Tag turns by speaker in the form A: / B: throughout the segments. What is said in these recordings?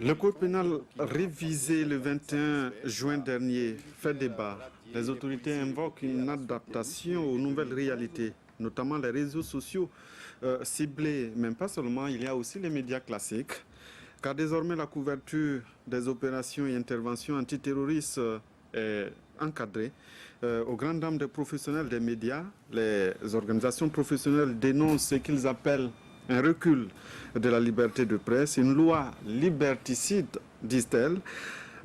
A: Le code pénal révisé le 21 juin dernier fait débat. Les autorités invoquent une adaptation aux nouvelles réalités, notamment les réseaux sociaux ciblés, même pas seulement, il y a aussi les médias classiques, car désormais la couverture des opérations et interventions antiterroristes est encadrée. Aux grandes dames des professionnels des médias, les organisations professionnelles dénoncent ce qu'ils appellent un recul de la liberté de presse, une loi liberticide, disent-elles.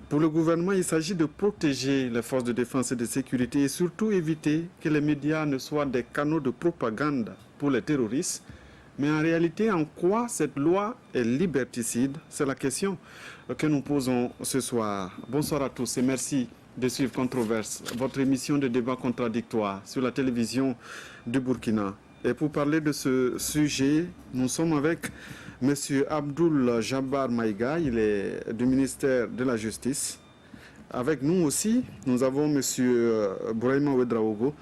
A: Pour le gouvernement, il s'agit de protéger les forces de défense et de sécurité et surtout éviter que les médias ne soient des canaux de propagande pour les terroristes. Mais en réalité, en quoi cette loi est liberticide? C'est la question que nous posons ce soir. Bonsoir à tous et merci de suivre Controverse, votre émission de débat contradictoire sur la télévision du Burkina. Et pour parler de ce sujet, nous sommes avec M. Abdoul Jabbar Maïga, il est du ministère de la Justice. Avec nous aussi, nous avons M. Bouraïma Ouedraogo,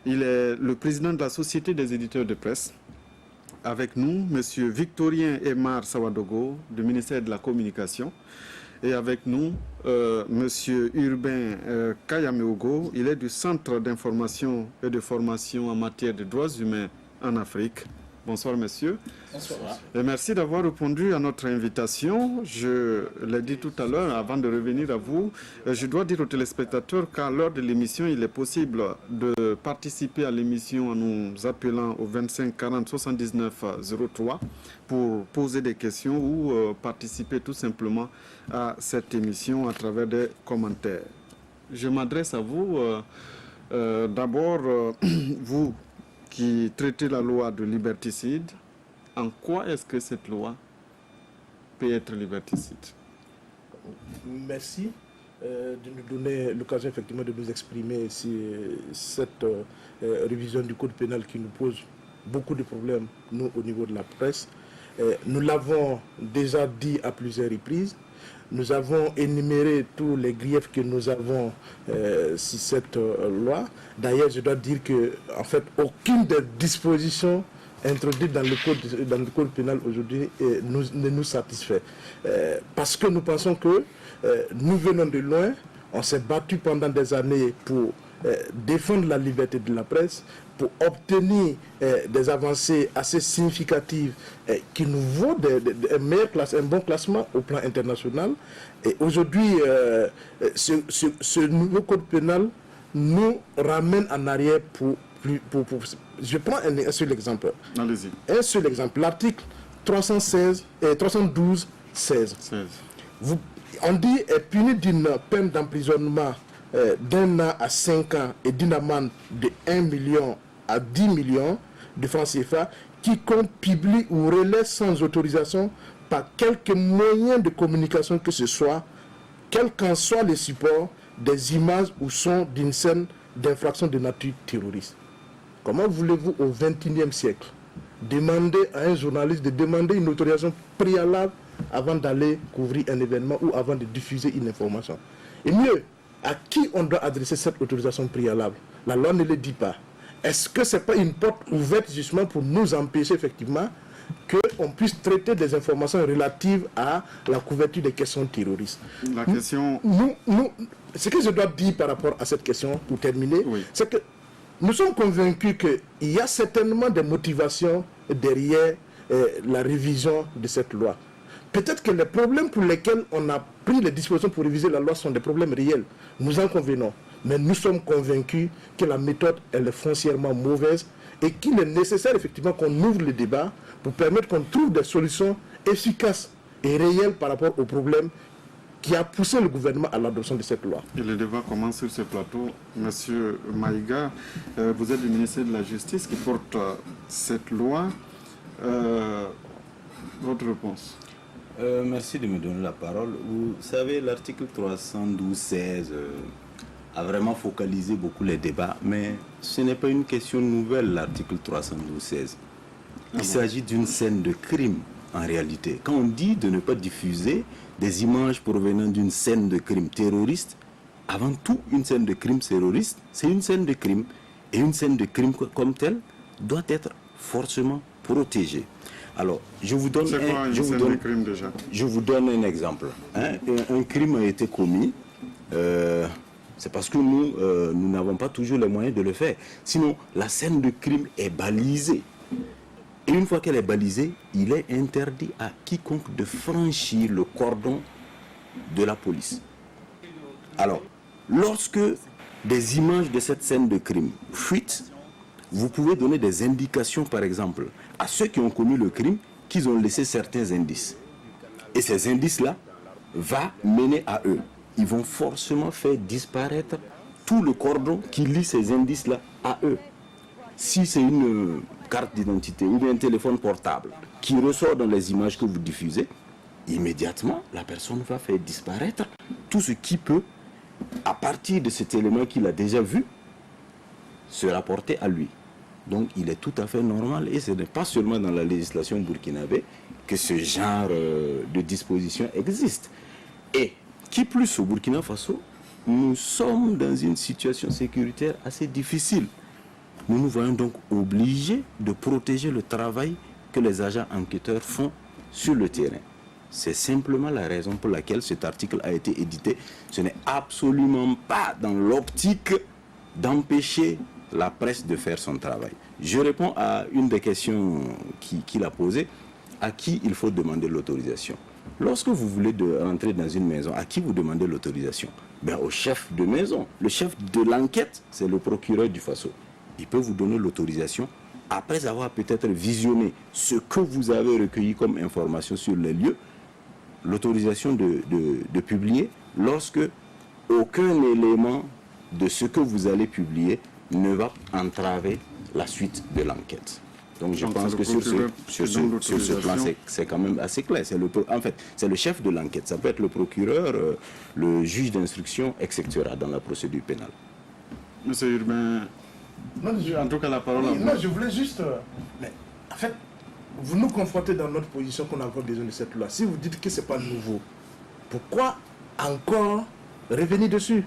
A: il est le président de la Société des éditeurs de presse. Avec nous, M. Victorien Emar Sawadogo, du ministère de la Communication. Et avec nous, M. Urbain Kayameogo, il est du Centre d'information et de formation en matière de droits humains en Afrique. Bonsoir, monsieur.
B: Bonsoir.
A: Et merci d'avoir répondu à notre invitation. Je l'ai dit tout à l'heure, avant de revenir à vous, je dois dire aux téléspectateurs qu'à l'heure de l'émission, il est possible de participer à l'émission en nous appelant au 25 40 79 03 pour poser des questions ou participer tout simplement à cette émission à travers des commentaires. Je m'adresse à vous. D'abord, vous qui traitez la loi de liberticide, en quoi est-ce que cette loi peut être liberticide?
B: Merci de nous donner l'occasion effectivement de nous exprimer sur cette révision du code pénal qui nous pose beaucoup de problèmes, nous, au niveau de la presse. Nous l'avons déjà dit à plusieurs reprises. Nous avons énuméré tous les griefs que nous avons sur cette loi. D'ailleurs, je dois dire que, en fait, aucune des dispositions introduites dans le code pénal aujourd'hui ne nous satisfait. Parce que nous pensons que nous venons de loin, on s'est battu pendant des années pour défendre la liberté de la presse, pour obtenir des avancées assez significatives qui nous vaut un bon classement au plan international. Et aujourd'hui, ce nouveau code pénal nous ramène en arrière je prends un seul exemple.
A: Allez-y.
B: Un seul exemple. L'article 312, 16. On dit est puni d'une peine d'emprisonnement d'1 an à 5 ans et d'une amende de 1 million à 10 millions de francs CFA, quiconque publie ou relaie sans autorisation par quelque moyen de communication que ce soit, quel qu'en soit le support, des images ou sons d'une scène d'infraction de nature terroriste. Comment voulez-vous au XXIe siècle demander à un journaliste de demander une autorisation préalable avant d'aller couvrir un événement ou avant de diffuser une information? Et mieux, à qui on doit adresser cette autorisation préalable? La loi ne le dit pas. Est-ce que ce n'est pas une porte ouverte justement pour nous empêcher effectivement qu'on puisse traiter des informations relatives à la couverture des questions terroristes?
A: La question...
B: Ce que je dois dire par rapport à cette question, pour terminer,
A: oui,
B: c'est que nous sommes convaincus qu'il y a certainement des motivations derrière la révision de cette loi. Peut-être que les problèmes pour lesquels on a pris les dispositions pour réviser la loi sont des problèmes réels. Nous en convenons. Mais nous sommes convaincus que la méthode, elle est foncièrement mauvaise et qu'il est nécessaire effectivement qu'on ouvre le débat pour permettre qu'on trouve des solutions efficaces et réelles par rapport aux problèmes qui a poussé le gouvernement à l'adoption de cette loi.
A: Et le débat commence sur ce plateau. Monsieur Maïga, vous êtes du ministère de la Justice qui porte cette loi. Votre réponse?
C: Merci de me donner la parole. Vous savez, l'article 312-16 a vraiment focalisé beaucoup les débats, mais ce n'est pas une question nouvelle, l'article 312-16. Il s'agit d'une scène de crime, en réalité. Quand on dit de ne pas diffuser des images provenant d'une scène de crime terroriste, avant tout, une scène de crime terroriste, c'est une scène de crime. Et une scène de crime comme telle doit être forcément protégée. Alors, je vous donne un exemple. Hein. Un crime a été commis. C'est parce que nous n'avons pas toujours les moyens de le faire. Sinon, la scène de crime est balisée. Et une fois qu'elle est balisée, il est interdit à quiconque de franchir le cordon de la police. Alors, lorsque des images de cette scène de crime fuitent, vous pouvez donner des indications, par exemple, à ceux qui ont commis le crime, qu'ils ont laissé certains indices. Et ces indices-là vont mener à eux. Ils vont forcément faire disparaître tout le cordon qui lie ces indices-là à eux. Si c'est une carte d'identité ou bien un téléphone portable qui ressort dans les images que vous diffusez, immédiatement, la personne va faire disparaître tout ce qui peut, à partir de cet élément qu'il a déjà vu, se rapporter à lui. Donc il est tout à fait normal, et ce n'est pas seulement dans la législation burkinabé que ce genre de disposition existe. Et qui plus au Burkina Faso, nous sommes dans une situation sécuritaire assez difficile. Nous nous voyons donc obligés de protéger le travail que les agents enquêteurs font sur le terrain. C'est simplement la raison pour laquelle cet article a été édité. Ce n'est absolument pas dans l'optique d'empêcher la presse de faire son travail. Je réponds à une des questions qu'il a posées. À qui il faut demander l'autorisation? Lorsque vous voulez rentrer dans une maison, à qui vous demandez l'autorisation? Au chef de maison. Le chef de l'enquête, c'est le procureur du Faso. Il peut vous donner l'autorisation après avoir peut-être visionné ce que vous avez recueilli comme information sur les lieux, l'autorisation de publier lorsque aucun élément de ce que vous allez publier ne va entraver la suite de l'enquête. Donc je pense que sur ce plan, c'est quand même assez clair. En fait, c'est le chef de l'enquête. Ça peut être le procureur, le juge d'instruction, etc. dans la procédure pénale.
A: Monsieur Urbain, en tout cas la parole à vous.
B: Non, je voulais juste... mais en fait, vous nous confrontez dans notre position qu'on a encore besoin de cette loi. Si vous dites que ce n'est pas nouveau, pourquoi encore revenir dessus?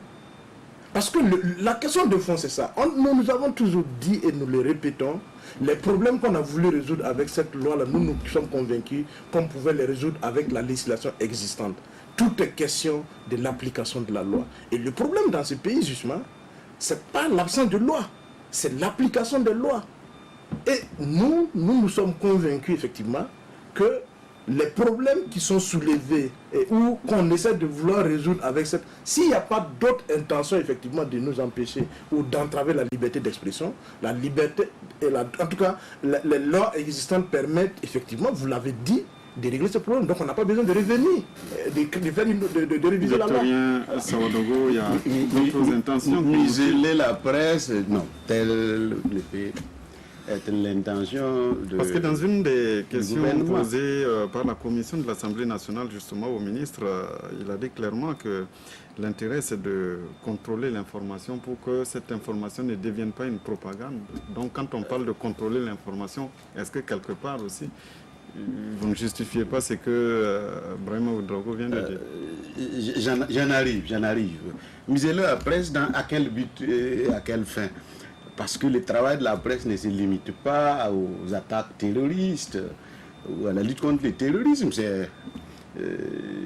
B: Parce que la question de fond, c'est ça. Nous avons toujours dit, et nous le répétons, les problèmes qu'on a voulu résoudre avec cette loi-là, nous sommes convaincus qu'on pouvait les résoudre avec la législation existante. Tout est question de l'application de la loi. Et le problème dans ce pays, justement, ce n'est pas l'absence de loi, c'est l'application des lois. Et nous sommes convaincus, effectivement, que les problèmes qui sont soulevés et ou qu'on essaie de vouloir résoudre avec cette... S'il n'y a pas d'autre intention, effectivement, de nous empêcher ou d'entraver la liberté d'expression, la liberté, en tout cas, les lois existantes permettent, effectivement, vous l'avez dit, de régler ce problème. Donc on n'a pas besoin de revenir, de réviser la loi.
A: Sawadogo, il y a d'autres intentions.
D: Museler la presse, non, tel est l'intention de...
A: Parce que dans une des questions posées par la commission de l'Assemblée nationale justement au ministre, il a dit clairement que l'intérêt c'est de contrôler l'information pour que cette information ne devienne pas une propagande. Donc quand on parle de contrôler l'information, est-ce que quelque part aussi vous ne justifiez pas ce que Brahima Ouedraogo vient de dire?
D: J'en arrive. Museler la presse, à quel but et à quelle fin? Parce que le travail de la presse ne se limite pas aux attaques terroristes ou à la lutte contre le terrorisme.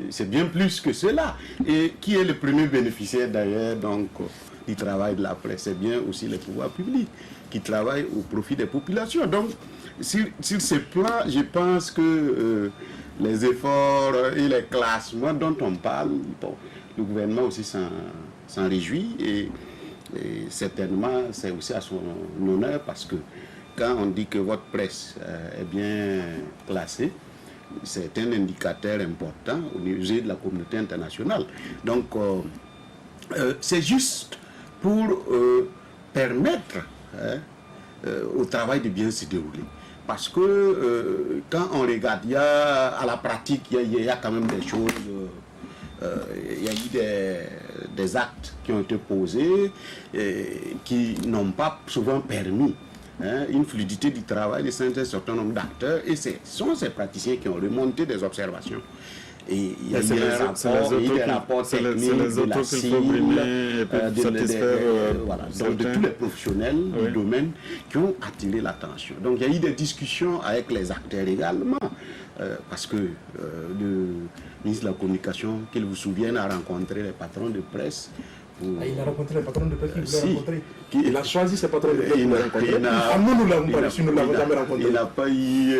D: C'est bien plus que cela. Et qui est le premier bénéficiaire d'ailleurs du travail de la presse? C'est bien aussi les pouvoirs publics qui travaillent au profit des populations. Donc, sur ce plan, je pense que les efforts et les classements dont on parle, le gouvernement aussi s'en réjouit et certainement c'est aussi à son honneur parce que quand on dit que votre presse est bien classée, c'est un indicateur important au niveau de la communauté internationale. Donc c'est juste pour permettre au travail de bien se dérouler. Parce que quand on regarde, à la pratique, il y a quand même des choses... il y a eu des actes qui ont été posés qui n'ont pas souvent permis une fluidité du travail de un certain nombre d'acteurs, et ce sont ces praticiens qui ont remonté des observations. Et il y a eu des rapports techniques de la CIL, de tous les professionnels du domaine qui ont attiré l'attention. Donc il y a eu des discussions avec les acteurs également, parce que le ministre de la Communication, qu'il vous souvienne, a rencontré les patrons de presse.
B: Il a rencontré les patrons de presse qu'il voulait rencontrer. Il a choisi ses patrons de presse qu'il voulait rencontrer. Nous ne l'avons pas reçu, nous ne l'avons jamais rencontré.
D: Il n'a pas eu...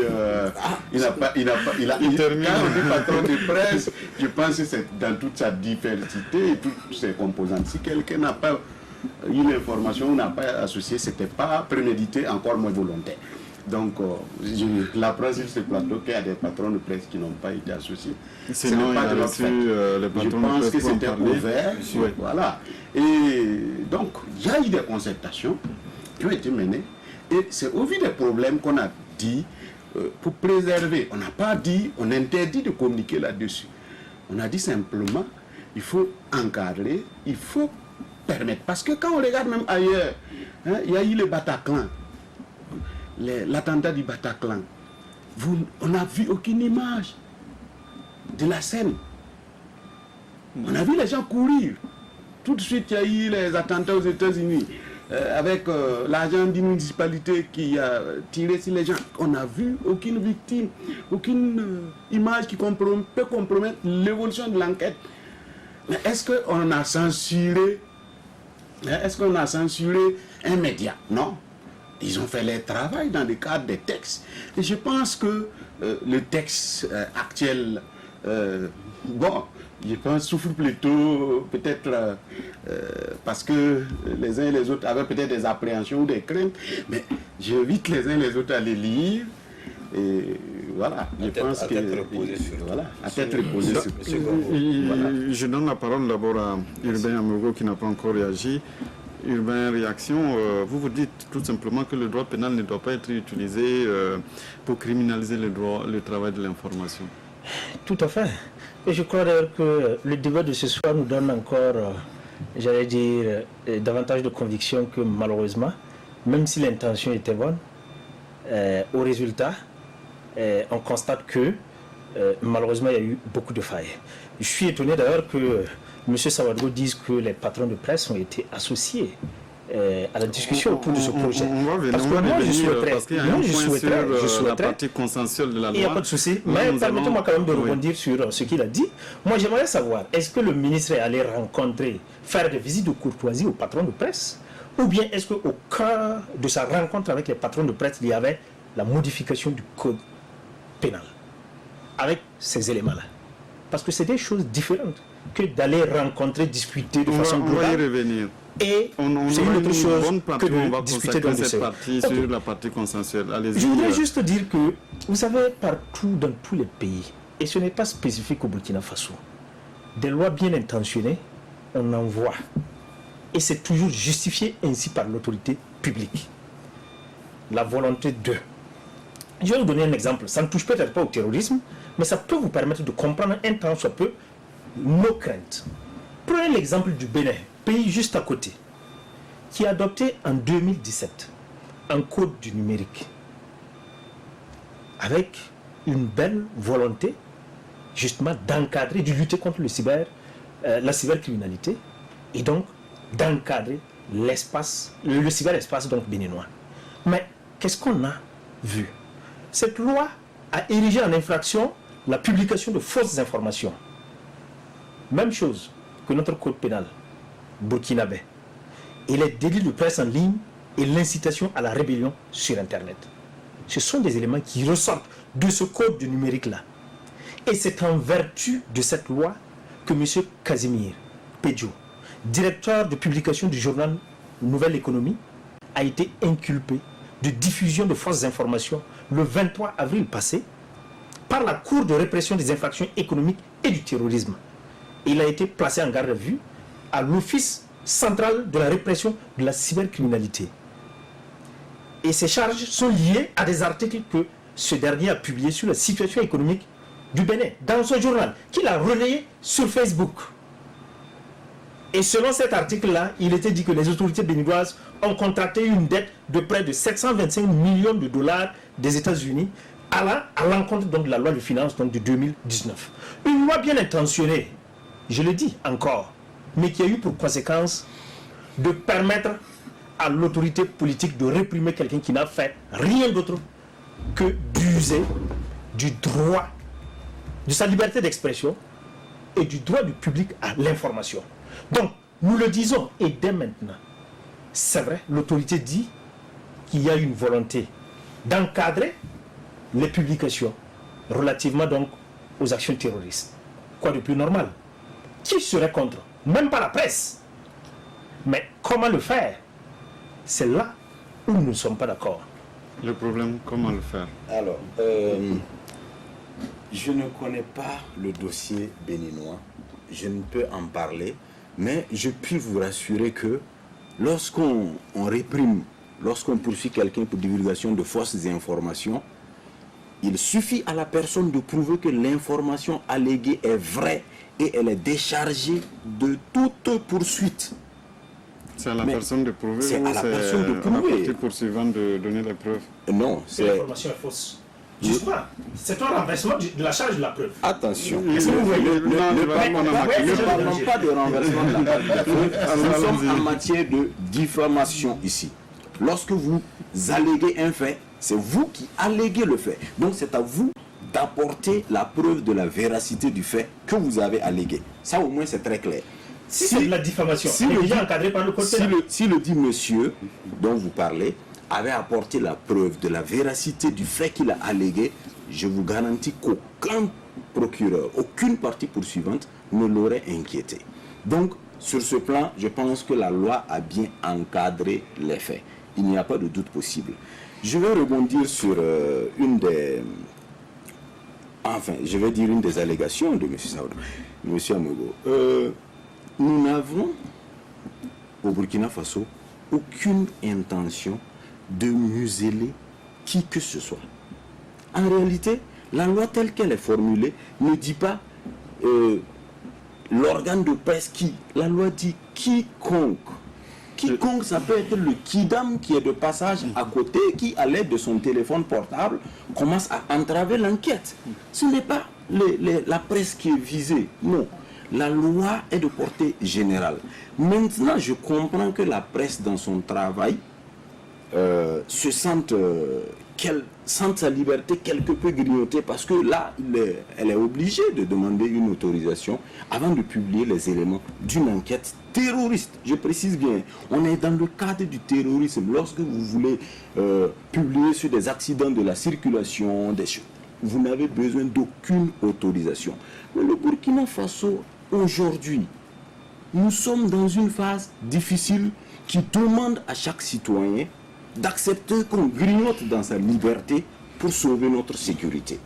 D: Quand on dit patron de presse, je pense que c'est dans toute sa diversité et toutes ses composantes. Si quelqu'un n'a pas une information, n'a pas associé, ce n'était pas prémédité, encore moins volontaire. Donc, la presse sur ce plateau qu'il y a des patrons de presse qui n'ont pas été associés.
A: Sinon, il a reçu les patrons de presse.
D: Je pense que c'était ouvert. Oui. Voilà. Et donc, il y a eu des concertations qui ont été menées. Et c'est au vu des problèmes qu'on a dit, pour préserver, on n'a pas dit, on interdit de communiquer là-dessus. On a dit simplement, il faut encadrer, il faut permettre. Parce que quand on regarde même ailleurs, il y a eu le Bataclan. L'attentat du Bataclan, on n'a vu aucune image de la scène. On a vu les gens courir. Tout de suite, il y a eu les attentats aux États-Unis, avec l'agent d'une municipalité qui a tiré sur les gens. On n'a vu aucune victime, aucune image qui peut compromettre l'évolution de l'enquête. Mais est-ce qu'on a censuré un média? Non. Ils ont fait leur travail dans le cadre des textes. Et je pense que le texte actuel, je pense souffre plutôt peut-être parce que les uns et les autres avaient peut-être des appréhensions ou des craintes, mais j'invite les uns et les autres à les lire. Et voilà, je pense que... à tête reposée sur
A: Je donne la parole d'abord à Urbain Amogo qui n'a pas encore réagi. Urbain, réaction, vous dites tout simplement que le droit pénal ne doit pas être utilisé pour criminaliser le travail de l'information.
E: Tout à fait. Et je crois d'ailleurs que le débat de ce soir nous donne encore, j'allais dire, davantage de conviction que malheureusement, même si l'intention était bonne, au résultat, on constate que malheureusement, il y a eu beaucoup de failles. Je suis étonné d'ailleurs que M. Sawadgo dise que les patrons de presse ont été associés à la discussion autour de ce projet.
A: On va venir, parce qu'il y a un point sur la partie consensuelle de la loi.
E: Il n'y a pas de souci, mais permettez-moi quand même de rebondir sur ce qu'il a dit. Moi, j'aimerais savoir, est-ce que le ministre est allé faire des visites de courtoisie aux patrons de presse, ou bien est-ce qu'au cœur de sa rencontre avec les patrons de presse, il y avait la modification du code pénal, avec ces éléments-là? Parce que c'est des choses différentes que d'aller rencontrer, discuter de façon globale.
A: On va y revenir.
E: Et c'est une autre chose que de discuter dans
A: cette partie sur la partie consensuelle.
E: Je voudrais juste dire que, vous savez, partout dans tous les pays, et ce n'est pas spécifique au Burkina Faso, des lois bien intentionnées, on en voit. Et c'est toujours justifié ainsi par l'autorité publique. La volonté de... Je vais vous donner un exemple. Ça ne touche peut-être pas au terrorisme, mais ça peut vous permettre de comprendre un temps soit peu nos craintes. Prenez l'exemple du Bénin, pays juste à côté, qui a adopté en 2017 un code du numérique avec une belle volonté justement d'encadrer, de lutter contre la cybercriminalité et donc d'encadrer l'espace, le cyberespace donc béninois. Mais qu'est-ce qu'on a vu? Cette loi a érigé en infraction la publication de fausses informations. Même chose que notre code pénal burkinabé. Et les délits de presse en ligne et l'incitation à la rébellion sur Internet. Ce sont des éléments qui ressortent de ce code du numérique-là. Et c'est en vertu de cette loi que M. Casimir Pedjo, directeur de publication du journal Nouvelle Économie, a été inculpé de diffusion de fausses informations le 23 avril passé par la Cour de répression des infractions économiques et du terrorisme. Il a été placé en garde à vue à l'Office central de la répression de la cybercriminalité. Et ces charges sont liées à des articles que ce dernier a publiés sur la situation économique du Bénin, dans son journal, qu'il a relayé sur Facebook. Et selon cet article-là, il était dit que les autorités béninoises ont contracté une dette de près de 725 millions de dollars des États-Unis à l'encontre donc de la loi de finances donc, de 2019. Une loi bien intentionnée, je le dis encore, mais qui a eu pour conséquence de permettre à l'autorité politique de réprimer quelqu'un qui n'a fait rien d'autre que d'user du droit, de sa liberté d'expression et du droit du public à l'information. Donc, nous le disons, et dès maintenant, c'est vrai, l'autorité dit qu'il y a une volonté d'encadrer les publications relativement donc aux actions terroristes. Quoi de plus normal? Qui serait contre? Même pas la presse. Mais comment le faire? C'est là où nous ne sommes pas d'accord.
A: Le problème, comment le faire?
C: Alors, je ne connais pas le dossier béninois, je ne peux en parler, mais je puis vous rassurer que lorsqu'on réprime, lorsqu'on poursuit quelqu'un pour divulgation de fausses informations, il suffit à la personne de prouver que l'information alléguée est vraie et elle est déchargée de toute poursuite.
A: C'est à la personne de prouver
C: c'est
A: ou
C: à la
A: c'est
C: personne de
A: à la
C: prouver.
A: partie poursuivante de donner les preuves?
C: Non, c'est...
E: L'information est fausse. Justement, c'est un renversement de la charge de la preuve.
C: Attention,
A: Est-ce que vous voyez?
C: ne parlons pas de renversement de la charge de la preuve. Nous sommes en matière de diffamation ici. Lorsque vous alléguez un fait, c'est vous qui alléguez le fait. Donc c'est à vous d'apporter la preuve de la véracité du fait que vous avez allégué. Ça au moins c'est très clair.
E: Si c'est de la diffamation, c'est déjà encadré par le code pénal.
C: Si le dit monsieur dont vous parlez avait apporté la preuve de la véracité du fait qu'il a allégué, je vous garantis qu'aucun procureur, aucune partie poursuivante ne l'aurait inquiété. Donc, sur ce plan, je pense que la loi a bien encadré les faits. Il n'y a pas de doute possible. Je vais rebondir sur une des allégations de M. Saoud, M. Amogo. Nous n'avons, au Burkina Faso, aucune intention de museler qui que ce soit. En réalité, la loi telle qu'elle est formulée ne dit pas l'organe de presse qui. La loi dit quiconque. Quiconque, ça peut être le kidam qui est de passage à côté, qui, à l'aide de son téléphone portable, commence à entraver l'enquête. Ce n'est pas la presse qui est visée, non. La loi est de portée générale. Maintenant, je comprends que la presse, dans son travail, se sente sa liberté quelque peu grignotée parce que là, elle est obligée de demander une autorisation avant de publier les éléments d'une enquête terroriste. Je précise bien, on est dans le cadre du terrorisme. Lorsque vous voulez publier sur des accidents de la circulation, vous n'avez besoin d'aucune autorisation. Mais le Burkina Faso, aujourd'hui, nous sommes dans une phase difficile qui demande à chaque citoyen d'accepter qu'on grignote dans sa liberté pour sauver notre sécurité.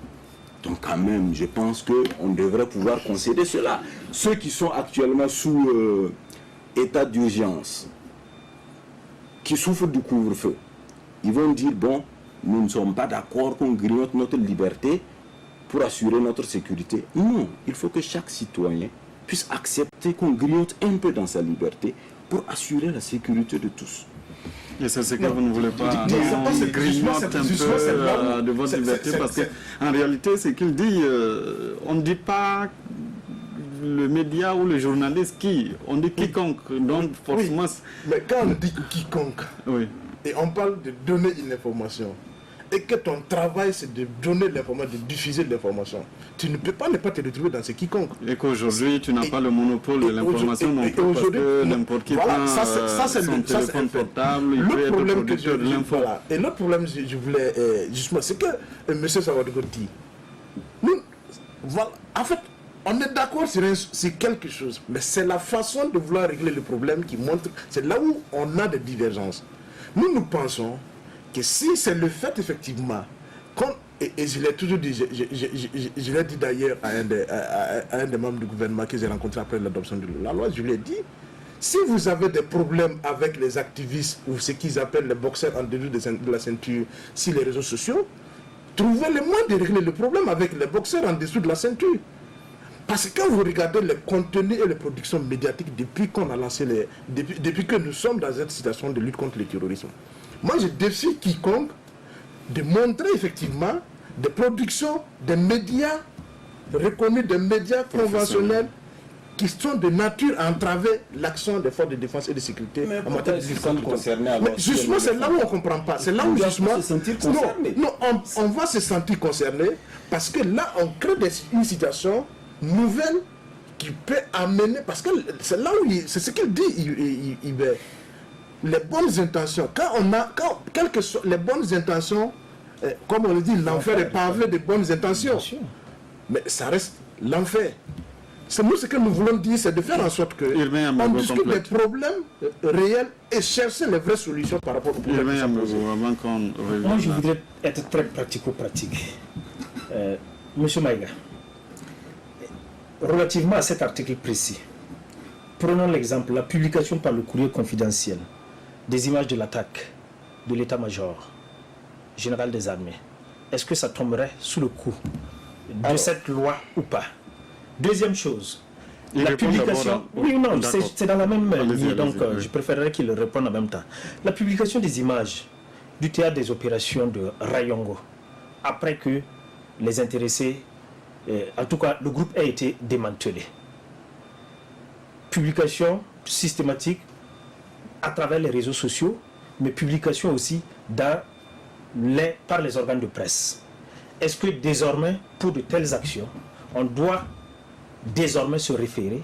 C: Donc quand même, je pense qu'on devrait pouvoir concéder cela. Ceux qui sont actuellement sous état d'urgence, qui souffrent du couvre-feu, ils vont dire, bon, nous ne sommes pas d'accord qu'on grignote notre liberté pour assurer notre sécurité. Non, il faut que chaque citoyen puisse accepter qu'on grignote un peu dans sa liberté pour assurer la sécurité de tous.
A: Et c'est ce que vous ne voulez pas grignoter un peu de votre liberté, parce qu'en réalité, ce qu'il dit, on ne dit pas le média ou le journaliste qui, on dit quiconque, donc forcément...
B: Oui, mais quand on dit quiconque,
A: oui.
B: Et on parle de donner une information, et que ton travail c'est de donner l'information, de diffuser l'information, tu ne peux pas ne pas te retrouver dans ce quiconque.
A: Et qu'aujourd'hui tu n'as pas le monopole de l'information non plus, parce que n'importe qui prend son téléphone portable, il peut être producteur de l'info.
B: Voilà. Et l'autre problème, je voulais justement, c'est que M. Sawadogo dit, en fait, on est d'accord sur quelque chose, mais c'est la façon de vouloir régler le problème qui montre, c'est là où on a des divergences. Nous pensons que si c'est le fait effectivement, et je l'ai toujours dit, je l'ai dit d'ailleurs à un des membres du gouvernement que j'ai rencontré après l'adoption de la loi, je lui ai dit, si vous avez des problèmes avec les activistes ou ce qu'ils appellent les boxeurs en dessous de la ceinture sur les réseaux sociaux, trouvez le moyen de régler le problème avec les boxeurs en dessous de la ceinture. Parce que quand vous regardez les contenus et les productions médiatiques depuis qu'on a lancé depuis que nous sommes dans cette situation de lutte contre le terrorisme, moi je défie quiconque de montrer effectivement des productions, des médias reconnus, des médias conventionnels qui sont de nature à entraver l'action des forces de défense et de sécurité en matière de lutte contre
C: mais
B: justement, c'est là où on ne comprend pas. C'est là où justement...
C: se sentir concerné.
B: Non, on va se sentir concerné parce que là, on crée une situation nouvelle qui peut amener... Parce que c'est là où... C'est ce qu'il dit, Hubert. Les bonnes intentions. Quelles que soient les bonnes intentions, comme on le dit, l'enfer est pavé de bonnes intentions. Mais ça reste l'enfer. C'est nous, ce que nous voulons dire, c'est de faire en sorte que on discute des problèmes réels et chercher les vraies solutions par rapport aux problèmes.
E: Moi, je voudrais être très pratico-pratique. Monsieur Maïga, relativement à cet article précis, prenons l'exemple, la publication par le courrier confidentiel des images de l'attaque de l'état-major général des armées. Est-ce que ça tomberait sous le coup de cette loi ou pas? Deuxième chose, la publication... Oui ou non, c'est dans la même ligne, donc je préférerais qu'il réponde en même temps. La publication des images du théâtre des opérations de Rayongo, après que les intéressés, en tout cas le groupe a été démantelé. Publication systématique à travers les réseaux sociaux, mais publication aussi par les organes de presse. Est-ce que désormais, pour de telles actions, on doit désormais se référer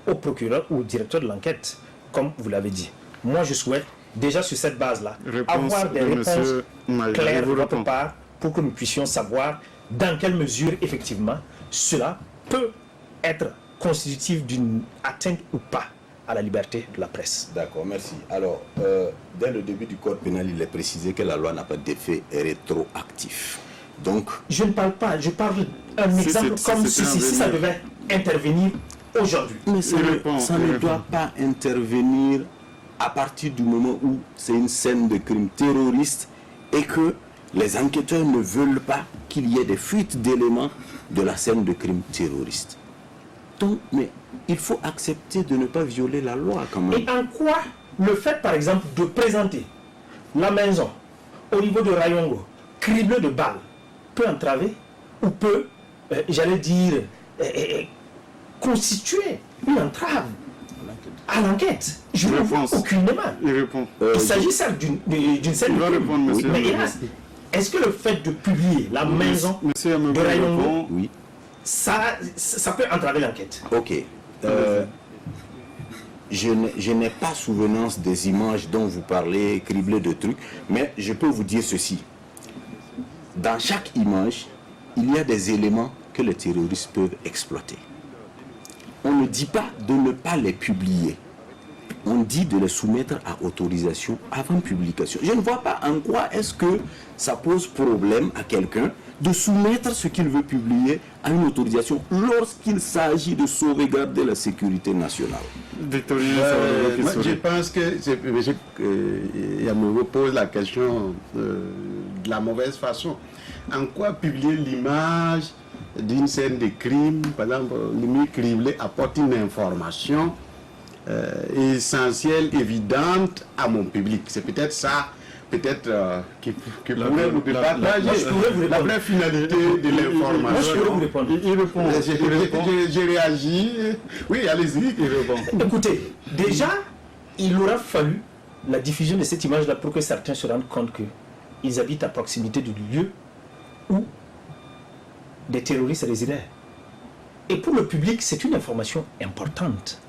E: au procureur ou au directeur de l'enquête, comme vous l'avez dit? Moi, je souhaite déjà sur cette base-là avoir des réponses claires de votre part pour que nous puissions savoir dans quelle mesure, effectivement, cela peut être constitutif d'une atteinte ou pas à la liberté de la presse.
C: D'accord, merci. Alors, dès le début du code pénal, il est précisé que la loi n'a pas d'effet rétroactif. Donc,
E: je ne parle pas, je parle d'un exemple comme si ça devait intervenir aujourd'hui.
C: Mais ça ne doit pas intervenir à partir du moment où c'est une scène de crime terroriste et que les enquêteurs ne veulent pas qu'il y ait des fuites d'éléments de la scène de crime terroriste. Donc, mais il faut accepter de ne pas violer la loi quand même.
E: Et en quoi le fait, par exemple, de présenter la maison au niveau de Rayongo, criblée de balles, peut entraver ou peut, j'allais dire, constituer une entrave à l'enquête? Je ne vois aucunement. Il s'agit certes d'une scène de crime, mais hélas, est-ce que le fait de publier la maison de Rayongo, ça peut entraver l'enquête?
C: Ok. Je n'ai pas souvenance des images dont vous parlez, criblées de trucs, mais je peux vous dire ceci. Dans chaque image, il y a des éléments que les terroristes peuvent exploiter. On ne dit pas de ne pas les publier. On dit de les soumettre à autorisation avant publication. Je ne vois pas en quoi est-ce que ça pose problème à quelqu'un de soumettre ce qu'il veut publier à une autorisation lorsqu'il s'agit de sauvegarder la sécurité nationale.
D: Moi, je pense que me pose la question de la mauvaise façon. En quoi publier l'image d'une scène de crime, par exemple, l'image criblée apporte une information essentielle, évidente à mon public? C'est peut-être ça. Peut-être que pourrait nous partager la vraie finalité de l'information. J'ai réagi. Oui, allez-y.
E: Écoutez, déjà, il aura fallu la diffusion de cette image-là pour que certains se rendent compte qu'ils habitent à proximité du lieu où des terroristes résidaient. Et pour le public, c'est une information importante.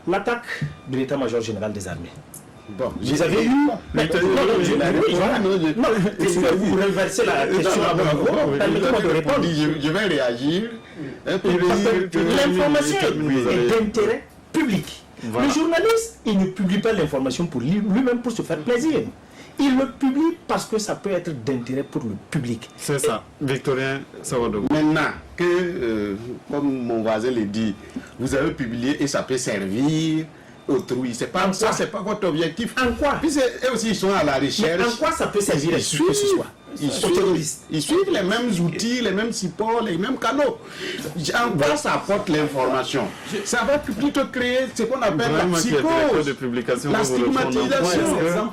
E: L'attaque de l'état-major général des armées.
D: Bon,
E: vous avez eu... Non, est-ce que vous renversez la question à mon niveau? Permettez-moi de répondre.
D: Je vais réagir.
E: L'information est d'intérêt public. Voilà. Le journaliste, il ne publie pas l'information pour lui-même pour se faire plaisir. Il le publie parce que ça peut être d'intérêt pour le public.
A: C'est ça, Victorien Sawadou.
D: Maintenant que, comme mon voisin le dit, vous avez publié et ça peut servir autrui. C'est pas votre objectif.
E: En quoi?
D: Puis eux aussi, ils sont à la recherche.
E: Mais en quoi ça peut servir à qui que ce soit?
D: Ils suivent les mêmes outils, les mêmes supports, les mêmes canaux. En quoi ça apporte l'information? Ça va plutôt créer ce qu'on appelle la psychose, la stigmatisation.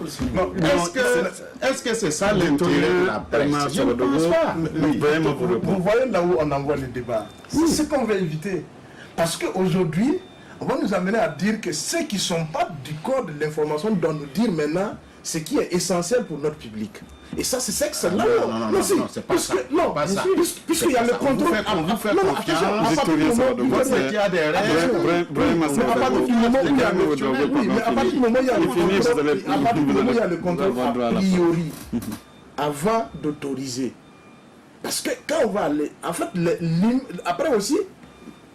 D: Est-ce que c'est ça l'intérêt de la presse? Je ne pense pas.
B: Vous voyez là où on envoie le débat. C'est ce qu'on veut éviter. Parce qu'aujourd'hui, on va nous amener à dire que ceux qui ne sont pas du corps de l'information doivent nous dire maintenant ce qui est essentiel pour notre public. Et ça, c'est ça que c'est là.
D: Non, c'est pas ça.
B: Non, puisqu'il y a le contrôle.
D: On vous fait confiance. À partir du moment où il y a des
B: le contrôle a priori, avant d'autoriser. Parce que quand on va aller, en fait, après aussi,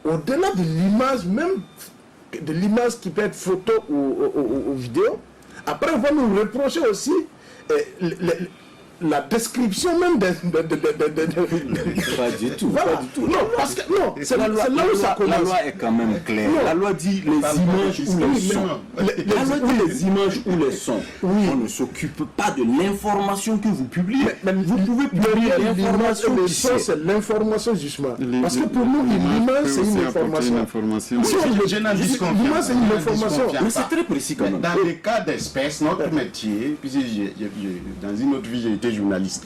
B: au-delà de l'image, même de l'image qui peut être photo ou vidéo, après on va nous reprocher aussi la description même de...
C: Pas du tout.
B: Voilà.
C: Pas du tout.
B: Non, parce que non, c'est là où ça commence.
C: La loi est quand même claire.
B: Non.
C: La loi dit les images ou les sons. La loi dit les images ou les sons. On ne s'occupe pas de l'information que vous publiez.
B: Mais
C: vous pouvez publier l'information
B: les
C: qui
B: sons, c'est l'information justement. Parce que pour nous, l'image c'est une information. L'image c'est une information.
C: Mais c'est très précis quand même.
D: Dans les cas d'espèces, notre métier, puis dans une autre vie j'ai été journaliste,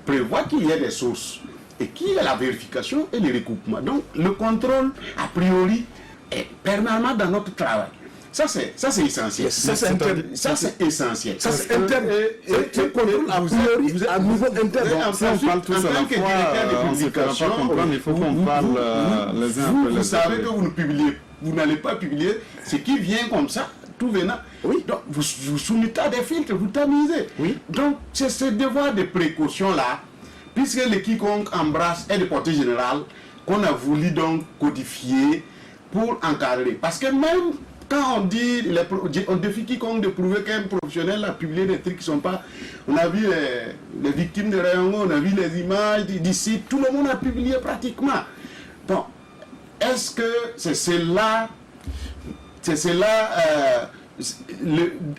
D: prévoit qu'il y ait des sources et qu'il y ait la vérification et le recoupement. Donc le contrôle a priori est permanent dans notre travail. Ça c'est essentiel. Ça c'est essentiel.
B: Ça c'est interne. Et contrôle a priori à niveau interne.
A: Si on parle tous à la fois, on ne se fera pas comprendre, il faut qu'on parle les uns après les autres.
D: Vous savez que vous ne publiez, vous n'allez pas publier ce qui vient comme ça, tout venant.
B: Oui.
D: Donc vous soumettez à des filtres, vous tamisez.
B: Oui.
D: Donc c'est ce devoir de précaution là, puisque le quiconque embrasse est de portée générale, qu'on a voulu donc codifier pour encadrer. Parce que même quand on dit, on défie quiconque de prouver qu'un professionnel a publié des trucs qui ne sont pas... On a vu les victimes de Rayongo, on a vu les images d'ici, tout le monde a publié pratiquement. Bon, est-ce que c'est cela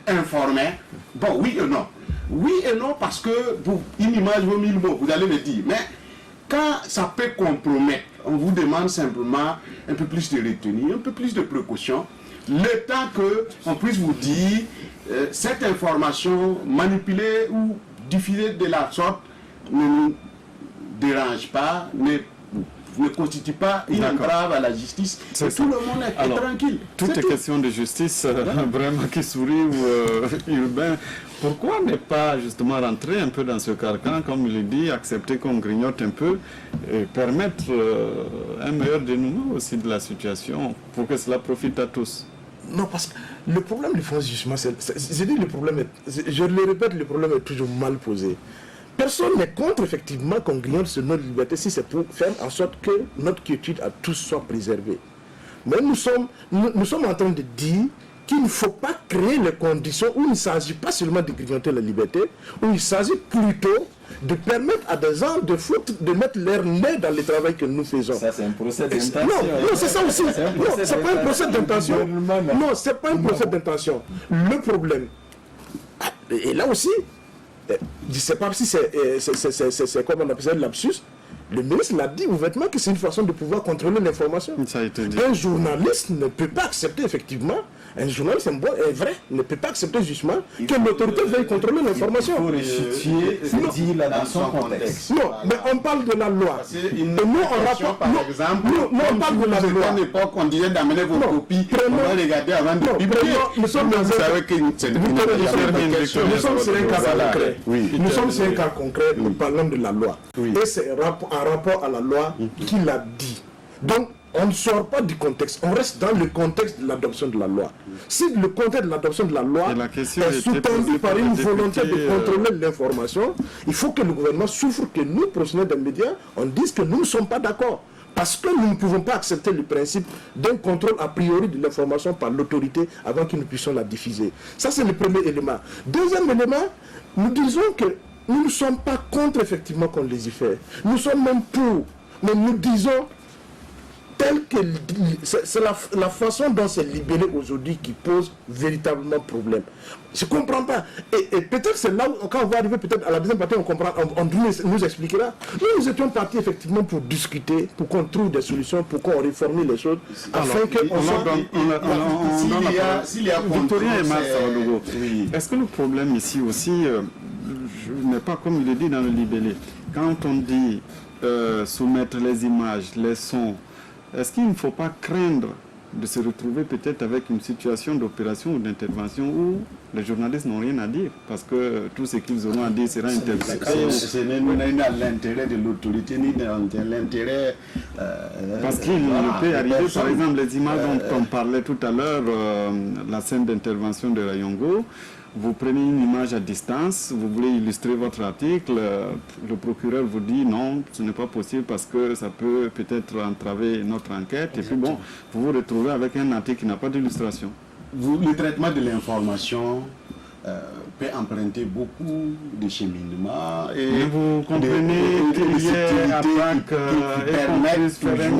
D: informé? Bon, oui et non. Oui et non parce que pour une image vaut 1000 mots, vous allez me dire. Mais quand ça peut compromettre, on vous demande simplement un peu plus de retenue, un peu plus de précaution, le temps qu'on puisse vous dire cette information manipulée ou diffusée de la sorte ne nous dérange pas, ne constitue pas une entrave à la justice. Et tout le monde est tranquille.
A: Tout est question de justice, vraiment qui sourit ou urbain. Pourquoi ne pas justement rentrer un peu dans ce carcan, comme il dit, accepter qu'on grignote un peu et permettre un meilleur dénouement aussi de la situation pour que cela profite à tous?
B: Non, parce que le problème du fonds jugement, je le répète, le problème est toujours mal posé. Personne n'est contre effectivement qu'on grignote sur notre liberté si c'est pour faire en sorte que notre quiétude à tous soit préservée. Mais nous sommes en train de dire qu'il ne faut pas créer les conditions où il ne s'agit pas seulement de grignoter la liberté, où il s'agit plutôt de permettre à des gens de mettre leur nez dans le travail que nous faisons.
C: Ça, c'est un procès d'intention.
B: Non, c'est ça aussi. Non, c'est pas un procès d'intention. Non, c'est pas un procès d'intention. Le problème, et là aussi, je ne sais pas si c'est comme on appelle ça, un lapsus. Le ministre l'a dit ouvertement que c'est une façon de pouvoir contrôler l'information.
A: Ça a été dit.
B: Un journaliste ne peut pas accepter effectivement, un journaliste est vrai, ne peut pas accepter justement que l'autorité veuille contrôler l'information.
C: Il faut restituer ce dit là dans son contexte.
B: Non, mais on parle de la loi.
D: Et nous, on rapporte, par exemple,
B: on parle de la loi.
D: À une époque, on disait d'amener vos copies, on va regarder avant de publier.
B: Nous sommes dans un cas concret, nous parlons de la loi. Et c'est en rapport à la loi qu'il a dit. Donc, on ne sort pas du contexte, on reste dans le contexte de l'adoption de la loi. Si le contexte de l'adoption de la loi est sous-tendu par une volonté de contrôler l'information, il faut que le gouvernement souffre que nous, professionnels des médias, on dise que nous ne sommes pas d'accord. Parce que nous ne pouvons pas accepter le principe d'un contrôle a priori de l'information par l'autorité avant que nous puissions la diffuser. Ça, c'est le premier élément. Deuxième élément, nous disons que nous ne sommes pas contre effectivement qu'on légifère. Nous sommes même pour. Mais nous disons, c'est la façon dont c'est libéré aujourd'hui qui pose véritablement problème. Je ne comprends pas. Et peut-être c'est là où, quand on va arriver peut-être à la deuxième partie, on nous expliquera. Nous étions partis effectivement pour discuter, pour qu'on trouve des solutions, pour qu'on réforme les choses, afin qu'on
A: s'il y a Victorien et Marc Ouedraogo, est-ce que le problème ici aussi n'est pas comme il est dit dans le libellé, quand on dit soumettre les images, les sons, est-ce qu'il ne faut pas craindre de se retrouver peut-être avec une situation d'opération ou d'intervention où les journalistes n'ont rien à dire parce que tout ce qu'ils auront à dire sera interprété.
D: Ce n'est ni à l'intérêt de l'autorité ni dans l'intérêt...
A: parce qu'il peut arriver, par exemple, les images dont on parlait tout à l'heure, la scène d'intervention de Rayongo. Vous prenez une image à distance, vous voulez illustrer votre article, le procureur vous dit non, ce n'est pas possible parce que ça peut peut-être entraver notre enquête. Exactement. Et puis bon, vous vous retrouvez avec un article qui n'a pas d'illustration.
D: Le traitement de l'information peut emprunter beaucoup de cheminement. Et
A: vous comprenez qu'il y a un faire un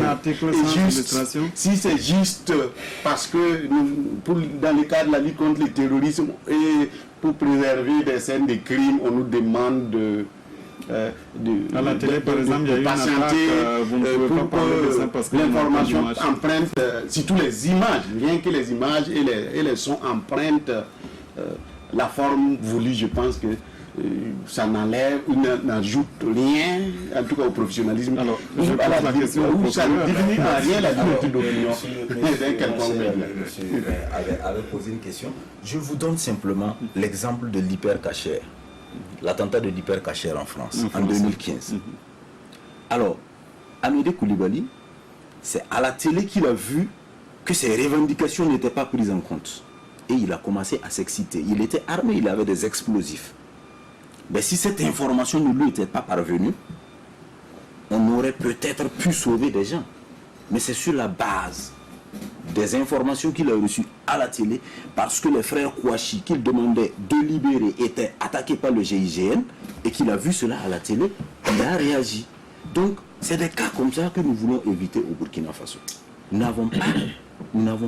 A: article sans illustration.
D: Si c'est juste parce que dans le cadre de la lutte contre le terrorisme et pour préserver des scènes de crime, on nous demande
A: à la télé, par exemple, il y a une attaque, vous ne pouvez pas parler de ça parce que
D: l'information emprunte, surtout les images, rien que les images et les sons empruntent la forme voulue. Je pense que ça n'enlève, n'ajoute rien, en tout cas au professionnalisme.
A: Alors, je pose la question
D: où ça ne diminue en rien la liberté d'opinion.
C: Monsieur avait posé une question. Je vous donne simplement l'exemple de l'hypercachère. L'attentat de l'hypercachère en France, en 2015. Alors, Amédée Koulibaly, c'est à la télé qu'il a vu que ses revendications n'étaient pas prises en compte. Et il a commencé à s'exciter. Il était armé, il avait des explosifs. Mais si cette information ne lui était pas parvenue, on aurait peut-être pu sauver des gens. Mais c'est sur la base des informations qu'il a reçues à la télé, parce que les frères Kouachi qu'il demandait de libérer étaient attaqués par le GIGN, et qu'il a vu cela à la télé, il a réagi. Donc, c'est des cas comme ça que nous voulons éviter au Burkina Faso. Nous n'avons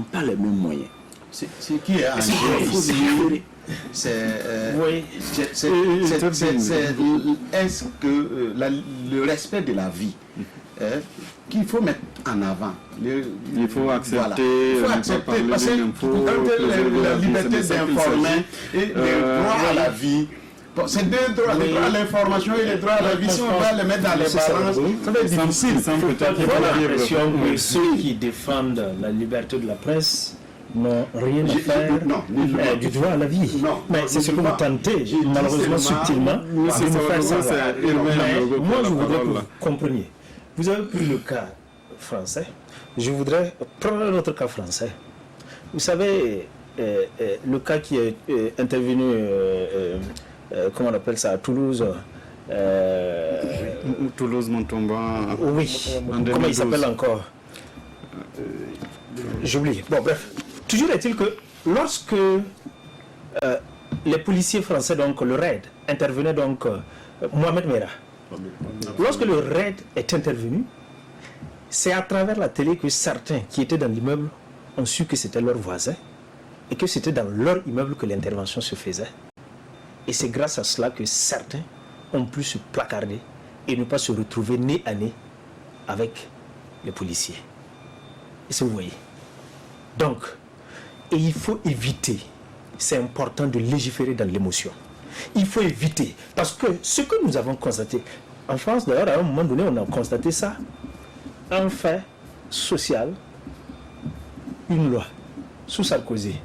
C: pas les mêmes moyens.
D: Ce qui est en jeu ici, est-ce que le respect de la vie qu'il faut mettre en avant.
A: Il faut accepter,
D: parce que la liberté d'informer et le droit à la vie. C'est deux droits, le droit à l'information et le droit à la vie. Si on va les mettre dans les balances, ça va être difficile.
E: J'ai l'impression que ceux qui défendent la liberté de la presse n'ont rien à faire du droit à la vie. Mais c'est ce que vous tentez, malheureusement subtilement, de nous faire savoir. Mais moi, je voudrais que vous compreniez. Vous avez pris le cas français. Je voudrais prendre un autre cas français. Vous savez, le cas qui est intervenu, comment on appelle ça, à Toulouse.
A: Toulouse-Montomba.
E: Oui, comment il s'appelle encore? J'oublie. Bon, bref. Toujours est-il que lorsque les policiers français, donc le RAID, intervenaient, donc Mohamed Merah, lorsque le RAID est intervenu, c'est à travers la télé que certains qui étaient dans l'immeuble ont su que c'était leurs voisins et que c'était dans leur immeuble que l'intervention se faisait. Et c'est grâce à cela que certains ont pu se placarder et ne pas se retrouver nez à nez avec les policiers. Et ça, vous voyez. Donc, et il faut éviter, c'est important de légiférer dans l'émotion. Il faut éviter, parce que ce que nous avons constaté, en France d'ailleurs, à un moment donné, on a constaté ça, un fait social, une loi, sous Sarkozy,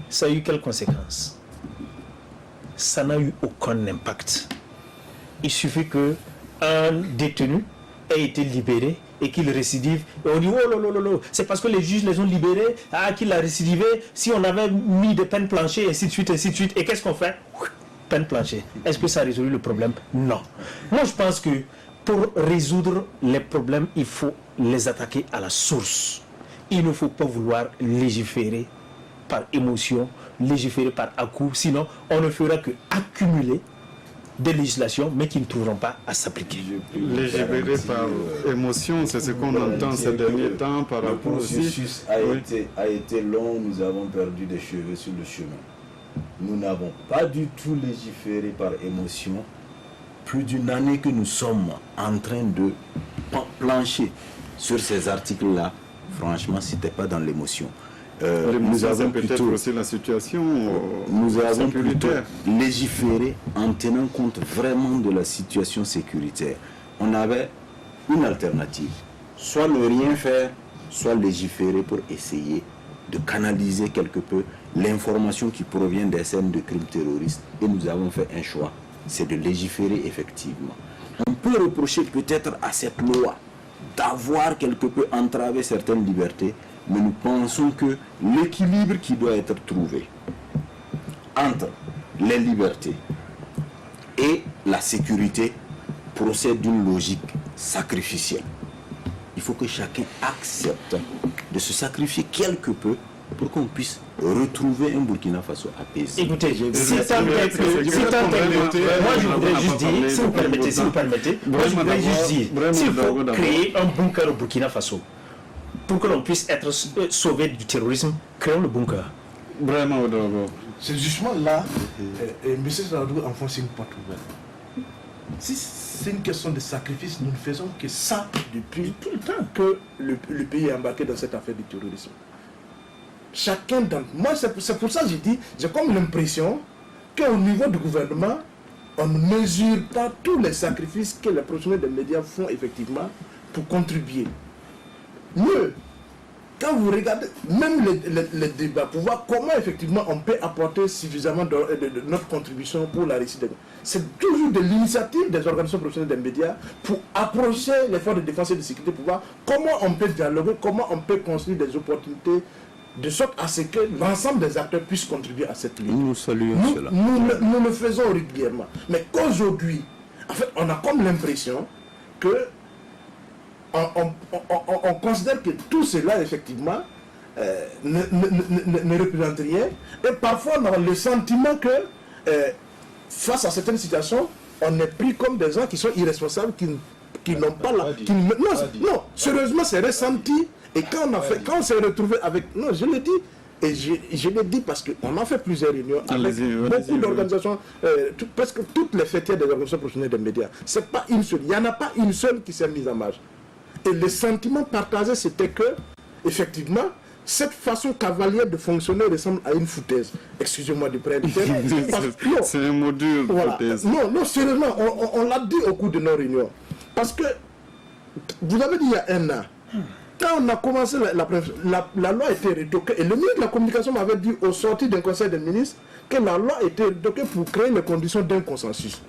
E: ça a eu quelles conséquences? Ça n'a eu aucun impact. Il suffit qu'un détenu ait été libéré et qu'il récidive, et on dit oh lolo, c'est parce que les juges les ont libérés, qu'il a récidivé, si on avait mis des peines planchées, ainsi de suite, et qu'est-ce qu'on fait? Peine planchée. Est-ce que ça a résolu le problème? Non. Moi, je pense que pour résoudre les problèmes, il faut les attaquer à la source. Il ne faut pas vouloir légiférer par émotion, légiférer par à-coup, sinon on ne fera que accumuler des législations, mais qui ne trouveront pas à s'appliquer.
A: Légiférer par émotion, c'est ce qu'on entend ces derniers temps par rapport aussi.
C: Le processus a été long, nous avons perdu des cheveux sur le chemin. Nous n'avons pas du tout légiféré par émotion. Plus d'une année que nous sommes en train de plancher sur ces articles-là. Franchement, ce n'était pas dans l'émotion.
A: Nous avons peut-être aussi la situation
C: nous avons plutôt
A: sécuritaire.
C: légiféré en tenant compte vraiment de la situation sécuritaire. On avait une alternative, soit ne rien faire, soit légiférer pour essayer de canaliser quelque peu l'information qui provient des scènes de crimes terroristes. Et nous avons fait un choix, c'est de légiférer effectivement. On peut reprocher peut-être à cette loi d'avoir quelque peu entravé certaines libertés, mais nous pensons que l'équilibre qui doit être trouvé entre les libertés et la sécurité procède d'une logique sacrificielle. Il faut que chacun accepte de se sacrifier quelque peu pour qu'on puisse retrouver un Burkina Faso apaisé.
E: Écoutez, si tant est que, moi je voudrais juste dire, si vous permettez, moi je voudrais juste dire, s'il faut créer un bunker au Burkina Faso, pour que l'on puisse être sauvé du terrorisme, créons le bunker.
A: Vraiment,
B: c'est justement là, M. Sadou enfonce une porte ouverte. Si c'est une question de sacrifice, nous ne faisons que ça depuis tout le temps que le pays est embarqué dans cette affaire du terrorisme. Chacun d'entre moi, c'est pour ça que j'ai dit, j'ai comme l'impression qu'au niveau du gouvernement, on ne mesure pas tous les sacrifices que les professionnels des médias font effectivement pour contribuer. Mieux, quand vous regardez même les débats pour voir comment effectivement on peut apporter suffisamment de notre contribution pour la réussite, c'est toujours de l'initiative des organisations professionnelles des médias pour approcher les forces de défense et de sécurité pour voir comment on peut dialoguer, comment on peut construire des opportunités de sorte à ce que l'ensemble des acteurs puissent contribuer à cette lutte.
C: Nous saluons cela.
B: Nous le faisons régulièrement. Mais qu'aujourd'hui, en fait, on a comme l'impression que on considère que tout cela, effectivement, ne représente rien. Et parfois, on a le sentiment que, face à certaines situations, on est pris comme des gens qui sont irresponsables, qui n'ont pas la... Non, sérieusement, c'est ressenti. Et quand on s'est retrouvé avec... Non, je l'ai dit. Et je l'ai dit parce qu'on a fait plusieurs réunions avec beaucoup d'organisations, presque toutes les fêtières des organisations professionnelles des médias. C'est pas une seule. Il n'y en a pas une seule qui s'est mise en marche. Et le sentiment partagé, c'était que, effectivement, cette façon cavalière de fonctionner ressemble à une foutaise. Excusez-moi du prénom.
A: C'est un module,
B: voilà. Foutaise. Non, sérieusement, on l'a dit au cours de nos réunions. Parce que, vous avez dit il y a un an, quand on a commencé la loi a été retoquée, et le ministre de la Communication m'avait dit au sortir d'un conseil des ministres que la loi a été retoquée pour créer les conditions d'un consensus.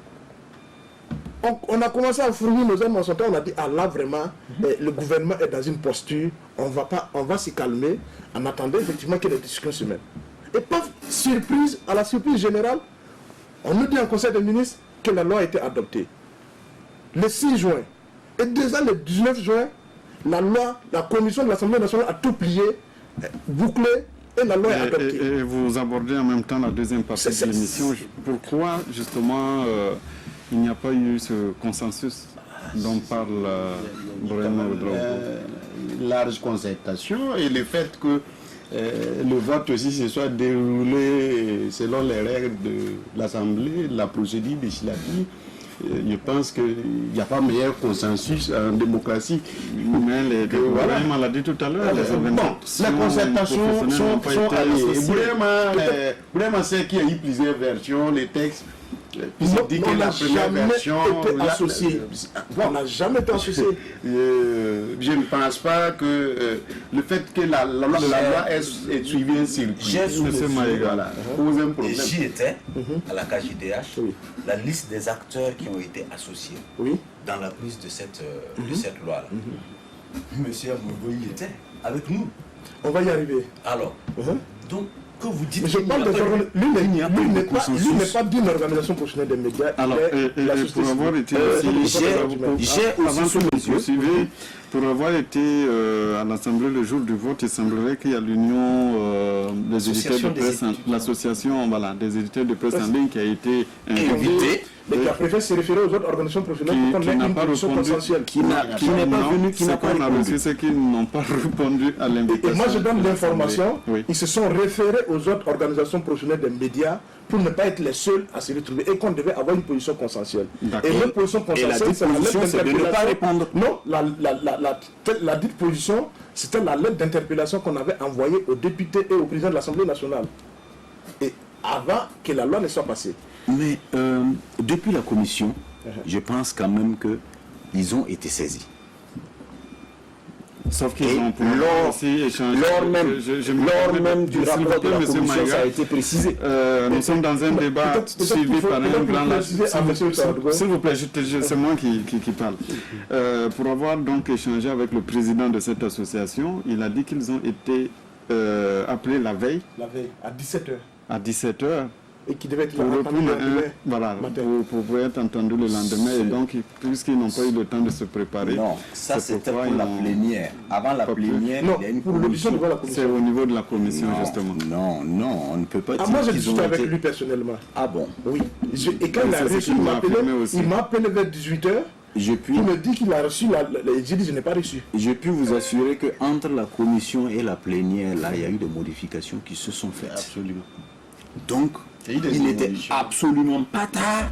B: On a commencé à fournir nos armes en son temps, on a dit, ah là vraiment, le gouvernement est dans une posture, on va s'y calmer, en attendant effectivement que les discussions se mènent. Et pas surprise, à la surprise générale, on nous dit en conseil des ministres que la loi a été adoptée. Le 6 juin, et déjà le 19 juin, la commission de l'Assemblée nationale a tout plié, bouclé, et la loi est adoptée.
A: Et vous abordez en même temps la deuxième partie de l'émission. Pourquoi, justement, il n'y a pas eu ce consensus dont parle Bruno Ouedraogo?
D: Large concertation et le fait que le vote aussi se soit déroulé selon les règles de l'Assemblée, la procédure législative. Je pense qu'il n'y a pas meilleur consensus en démocratie.
A: Mais on l'a dit tout à l'heure,
D: les concertations sont allées. Vraiment, c'est qu'il y a eu plusieurs versions, les textes.
B: On n'a jamais été associé. On n'a jamais été associé.
D: Je ne pense pas que le fait que la loi est suivie un circuit pose un problème.
C: J'y étais à la KJDH, la liste des acteurs qui ont été associés dans la prise de cette loi-là. Monsieur Amogo, il était avec nous.
B: On va y arriver.
C: Alors, donc, que vous dites,
B: je parle lui n'est pas d'une organisation professionnelle des médias.
A: Alors, pour avoir été pour avoir été à l'Assemblée le jour du vote, il semblerait qu'il y a l'Union des éditeurs de presse, l'association des éditeurs de presse en ligne qui a été invitée.
B: Mais qui a préféré se référer aux autres organisations professionnelles pour qu'on ait une position consensuelle.
C: Qui n'est pas venu, qui n'a pas répondu.
A: C'est qu'ils n'ont pas répondu à l'invitation.
B: Et moi je donne l'information, ils se sont référés aux autres organisations professionnelles des médias pour ne pas être les seuls à se retrouver et qu'on devait avoir une position consensuelle. Et notre position consensuelle, c'est la lettre d'interpellation. Non, la dite position, c'était la lettre d'interpellation qu'on avait envoyée aux députés et au président de l'Assemblée nationale. Et avant que la loi ne soit passée.
C: Mais depuis la commission, je pense quand même qu'ils ont été saisis.
A: Sauf qu'ils ont aussi échangé.
C: Lors même du rapport de la commission, ça a été précisé.
A: Nous sommes dans un débat suivi par un grand... S'il vous plaît, c'est moi qui parle. Pour avoir donc échangé avec le président de cette association, il a dit qu'ils ont été appelés la veille.
B: La veille, à 17h.
A: À 17h.
B: Et qui devait être
A: pour être entendu le lendemain. Et donc, puisqu'ils n'ont pas eu le temps de se préparer...
C: Non, ça c'était pour la plénière. Avant la plénière, il y a une commission.
A: C'est au niveau de la commission, justement.
C: Non, on ne peut pas dire
B: moi, j'ai discuté avec lui personnellement.
C: Ah bon?
B: Oui. Et quand il a reçu, il m'a appelé vers 18h. Il me dit qu'il a reçu, j'ai dit je n'ai pas reçu.
C: Je puis vous assurer qu'entre la commission et la plénière, là, il y a eu des modifications qui se sont faites.
D: Absolument.
C: Donc, il n'était absolument pas tard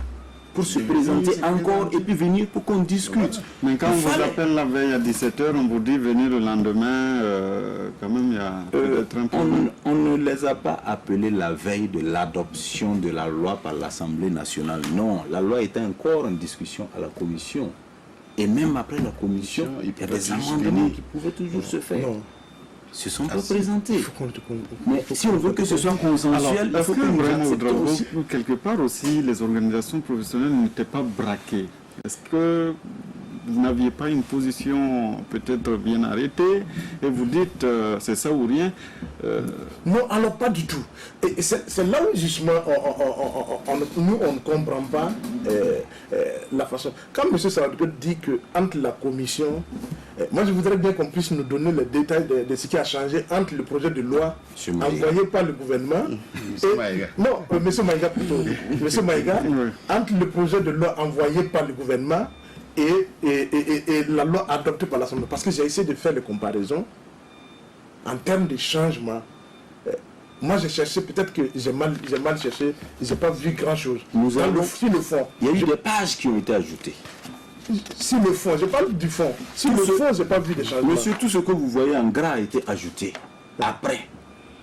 C: pour se présenter encore et puis venir pour qu'on discute.
A: Mais quand on vous appelle la veille à 17h, on vous dit venir le lendemain, quand même il y a peut-être un problème.
C: On ne les a pas appelés la veille de l'adoption de la loi par l'Assemblée nationale. Non, la loi était encore en discussion à la commission. Et même après la commission, il y a des amendements qui pouvaient toujours se faire. Se sont pas présentés. Mais si on veut que ce soit consensuel, il faut que nous acceptons aussi.
A: Quelque part aussi, les organisations professionnelles n'étaient pas braquées. Est-ce que vous n'aviez pas une position peut-être bien arrêtée et vous dites c'est ça ou rien?
B: Non, alors pas du tout. Et c'est là où justement nous on ne comprend pas la façon. Quand M. Saradou dit qu'entre la commission, moi je voudrais bien qu'on puisse nous donner les détails de ce qui a changé entre le projet de loi envoyé par le gouvernement M. Maïga plutôt. M. Maïga, entre le projet de loi envoyé par le gouvernement et la loi adoptée par l'Assemblée. Parce que j'ai essayé de faire les comparaisons en termes de changement. Moi j'ai cherché, peut-être que j'ai mal cherché, j'ai pas vu grand chose.
C: Sur le fond, il y a eu des pages qui ont été ajoutées.
B: Sur le fond, je parle du fond. Sur le fond, j'ai pas vu de changement.
C: Monsieur, tout ce que vous voyez en gras a été ajouté après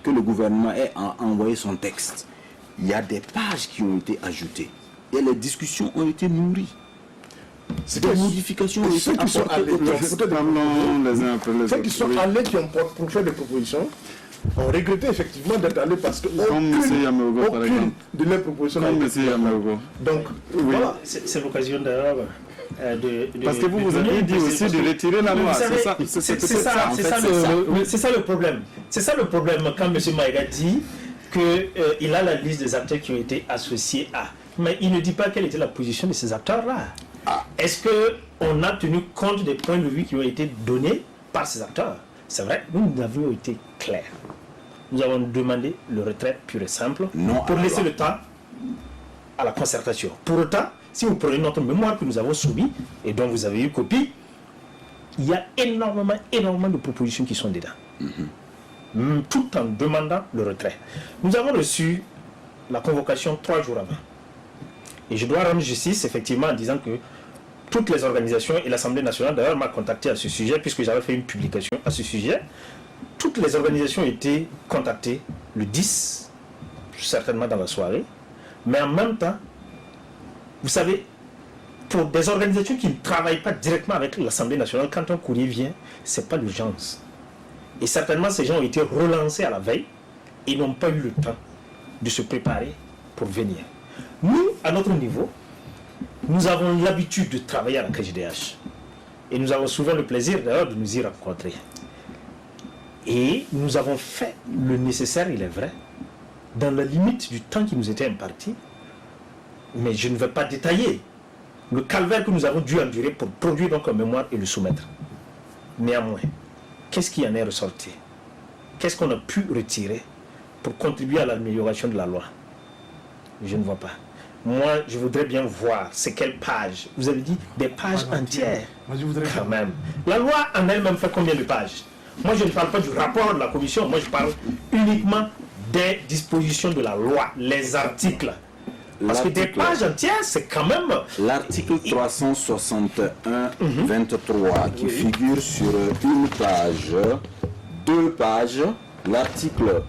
C: que le gouvernement ait envoyé son texte. Il y a des pages qui ont été ajoutées et les discussions ont été nourries. C'est des modifications qui sont apportées.
B: Ceux qui sont allés, qui ont pour faire des propositions, ont regretté effectivement d'être allés parce que aucune de leurs propositions n'a été donc voilà.
E: C'est l'occasion d'ailleurs
A: parce que vous avez dit aussi de retirer la loi.
E: C'est ça le problème. C'est ça le problème quand M. Maïga dit qu'il a la liste des acteurs qui ont été associés à. Mais il ne dit pas quelle était la position de ces acteurs-là. Est-ce qu'on a tenu compte des points de vue qui ont été donnés par ces acteurs? C'est vrai, nous avons été clairs. Nous avons demandé le retrait pur et simple pour laisser le temps à la concertation. Pour autant, si vous prenez notre mémoire que nous avons soumis et dont vous avez eu copie, il y a énormément de propositions qui sont dedans. Tout en demandant le retrait. Nous avons reçu la convocation 3 jours avant. Et je dois rendre justice effectivement en disant que toutes les organisations et l'Assemblée nationale d'ailleurs m'a contacté à ce sujet puisque j'avais fait une publication à ce sujet. Toutes les organisations ont été contactées le 10, certainement dans la soirée. Mais en même temps, vous savez, pour des organisations qui ne travaillent pas directement avec l'Assemblée nationale, quand un courrier vient, ce n'est pas l'urgence. Et certainement, ces gens ont été relancés à la veille et n'ont pas eu le temps de se préparer pour venir. Nous, à notre niveau, nous avons l'habitude de travailler à la KJDH. Et nous avons souvent le plaisir d'ailleurs de nous y rencontrer. Et nous avons fait le nécessaire, il est vrai, dans la limite du temps qui nous était imparti. Mais je ne vais pas détailler le calvaire que nous avons dû endurer pour produire donc un mémoire et le soumettre. Néanmoins, qu'est-ce qui en est ressorti? Qu'est-ce qu'on a pu retirer pour contribuer à l'amélioration de la loi? Je ne vois pas. Moi, je voudrais bien voir c'est quelle page. Vous avez dit des pages entières.
B: Moi, je voudrais
E: Quand même. La loi en elle-même fait combien de pages? Moi, je ne parle pas du rapport de la commission. Moi, je parle uniquement des dispositions de la loi, les articles. Parce que des pages entières, c'est quand même...
C: L'article 361-23 qui figure sur une page, 2 pages, l'article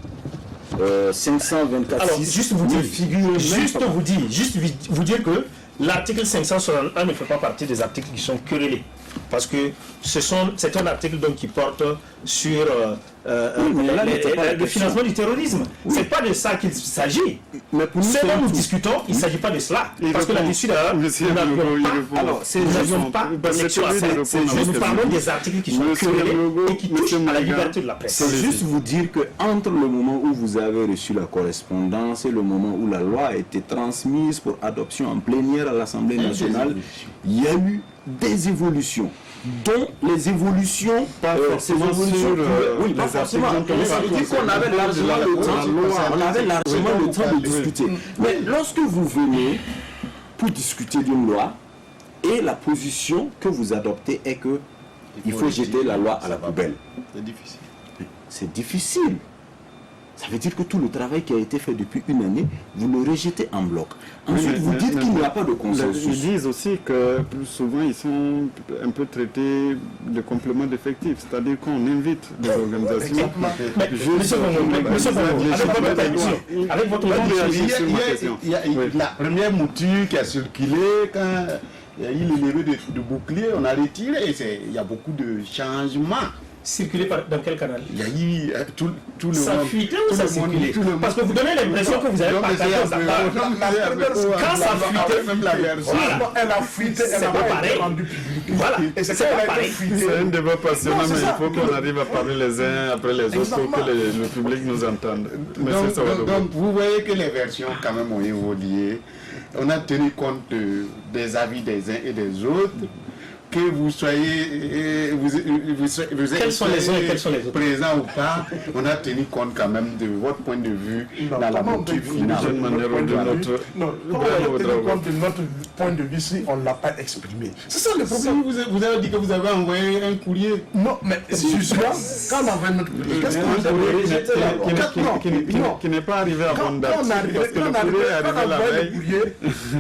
C: 524.
E: Alors, juste vous dire que l'article 561 ne fait pas partie des articles qui sont querellés. Parce que c'est un article donc, qui porte sur le financement du terrorisme. C'est pas de ça qu'il s'agit.
C: Mais pour nous,
E: ce dont nous discutons, il ne s'agit pas de cela. Parce que là-dessus, nous n'avions pas connexion à ça. Nous parlons des articles qui sont querellés et qui touchent à la liberté de la presse.
C: C'est juste vous dire que entre le moment où vous avez reçu la correspondance et le moment où la loi a été transmise pour adoption en plénière à l'Assemblée nationale, il y a eu des évolutions, dont les évolutions, pas forcément oui, pas forcément. Ça veut dire qu'on avait largement le temps, de discuter. Mais lorsque vous venez pour discuter d'une loi et la position que vous adoptez est que il faut jeter la loi à la poubelle.
D: C'est difficile.
C: C'est difficile. Ça veut dire que tout le travail qui a été fait depuis une année, vous le rejetez en bloc. Ensuite, vous dites qu'il n'y a pas de consensus.
A: Ils disent aussi que plus souvent, ils sont un peu traités de complément d'effectifs. C'est-à-dire qu'on invite des organisations.
E: Avec votre
D: la première mouture qui a circulé, quand il y a eu le levé de bouclier, on a retiré. Il y a beaucoup de changements.
E: Circuler dans quel canal?
D: Il y a eu tout le
E: ça
D: monde.
E: Fuitait ou ça circulait? Parce que vous donnez l'impression que vous avez partagé ça. Quand ça fuitait,
D: même la version.
B: Elle a fuité, elle n'a pas été rendue publique.
E: Voilà,
B: Et c'est
E: pas pareil.
A: C'est un débat passionnant, mais il faut qu'on arrive à parler les uns après les autres pour que le public nous entende.
D: Donc vous voyez que les versions quand même ont évolué. On a tenu compte des avis des uns et des autres. Que vous soyez,
E: quels sont les uns et quels sont les autres
D: présents ou pas, on a tenu compte quand même de votre point de vue dans la mouture finale.
A: D'une manière ou d'une autre.
B: Non, comment on a tenu compte de notre point de vue si on ne l'a pas exprimé? C'est ça le problème.
D: Vous avez dit que vous avez envoyé un courrier.
B: Non, mais justement, quand on envoie notre courrier, qu'est-ce qu'on a
A: qui n'est pas arrivé à bonne date.
B: Quand on arrive le courrier,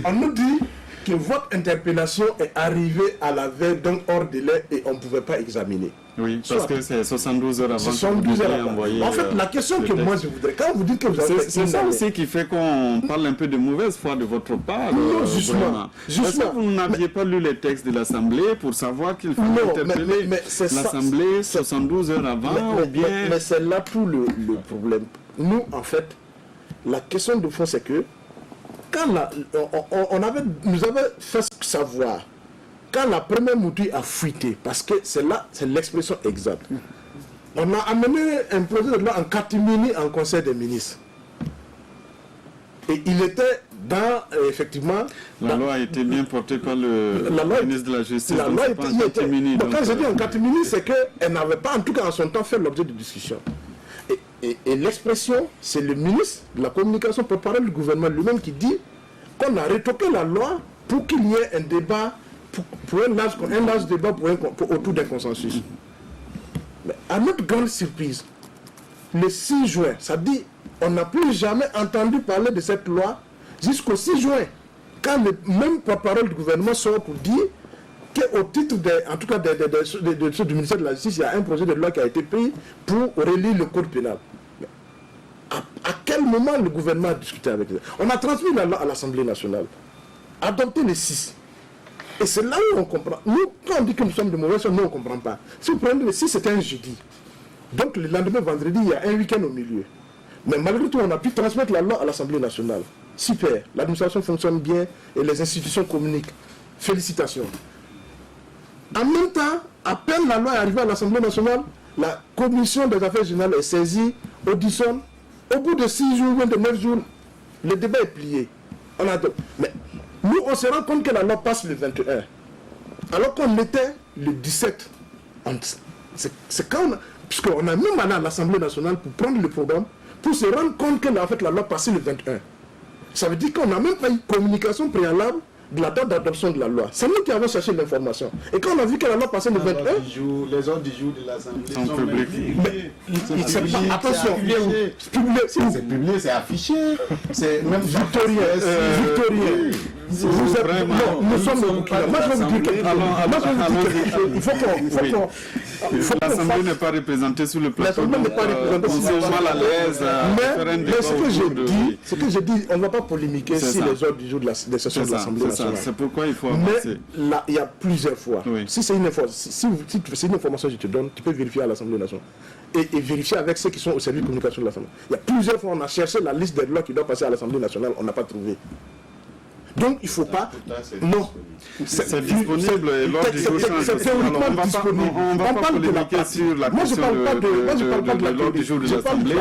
B: on nous dit que votre interpellation est arrivée à la veille d'un hors délai et on ne pouvait pas examiner.
A: Oui, parce que c'est 72 heures avant.
B: 72 heures avant. En fait, la question que moi je voudrais, quand vous dites que vous avez fait
A: c'est ça aussi qui fait qu'on parle un peu de mauvaise foi de votre part.
B: Non, justement.
A: Est-ce que vous n'aviez pas lu les textes de l'Assemblée pour savoir qu'il fallait interpeller l'Assemblée 72 heures avant ou bien...
B: Mais c'est là tout le problème. Nous, en fait, la question de fond, c'est que quand nous avons fait savoir, quand la première mouture a fuité, parce que c'est l'expression exacte, on a amené un projet de loi en catimini en Conseil des ministres. Et il était effectivement...
A: La loi a été bien portée par le ministre de la Justice.
B: La loi était en catimini. Quand je dis en catimini, c'est qu'elle n'avait pas, en tout cas en son temps, fait l'objet de discussion. Et l'expression, c'est le ministre de la Communication, porte-parole du gouvernement lui-même qui dit qu'on a retoqué la loi pour qu'il y ait un débat, pour un large débat autour d'un consensus. Mais à notre grande surprise, le 6 juin, ça dit, on n'a plus jamais entendu parler de cette loi jusqu'au 6 juin, quand le même porte-parole du gouvernement sort pour dire qu'au titre du ministère de la Justice, il y a un projet de loi qui a été pris pour relire le code pénal. À quel moment le gouvernement a discuté avec eux? On a transmis la loi à l'Assemblée nationale, adopté le 6. Et c'est là où on comprend. Nous, quand on dit que nous sommes de mauvaise foi, nous on ne comprend pas. Si vous prenez le 6, c'était un jeudi. Donc le lendemain, vendredi, il y a un week-end au milieu. Mais malgré tout, on a pu transmettre la loi à l'Assemblée nationale. Super, l'administration fonctionne bien et les institutions communiquent. Félicitations. En même temps, à peine la loi est arrivée à l'Assemblée nationale, la commission des affaires générales est saisie, auditionne. Au bout de 6 jours, de 9 jours, le débat est plié. Mais nous, on se rend compte que la loi passe le 21. Alors qu'on était le 17. C'est quand puisqu'on a même allé à l'Assemblée nationale pour prendre le programme, pour se rendre compte que en fait, la loi passée le 21. Ça veut dire qu'on n'a même pas eu communication préalable de la date d'adoption de la loi. C'est nous qui avons cherché l'information. Et quand on a vu que la loi passait le 21...
D: Les ordres du jour de l'Assemblée
A: sont publics.
B: Attention,
D: c'est publié, c'est affiché. C'est même
B: Victorien. Nous sommes au Burkina. Moi, je vais vous dire quelque chose. Il faut qu'on...
A: L'Assemblée n'est pas représentée sur le plateau.
B: L'Assemblée n'est pas représentée
A: sur le plateau. Mal à l'aise.
B: Mais ce que j'ai dit, on ne va pas polémiquer sur les ordres du jour des sessions de l'Assemblée nationale.
A: C'est pourquoi il faut avancer.
B: Mais là, il y a plusieurs fois. Oui. Si c'est une information que je te donne, tu peux vérifier à l'Assemblée nationale. Et vérifier avec ceux qui sont au service de communication de l'Assemblée. Il y a plusieurs fois, on a cherché la liste des lois qui doivent passer à l'Assemblée nationale, on n'a pas trouvé. Donc il ne faut pas... Non.
A: C'est disponible et lors du jour
B: c'est théoriquement disponible.
A: On va pas polémiquer sur la question de l'ordre du jour de l'Assemblée.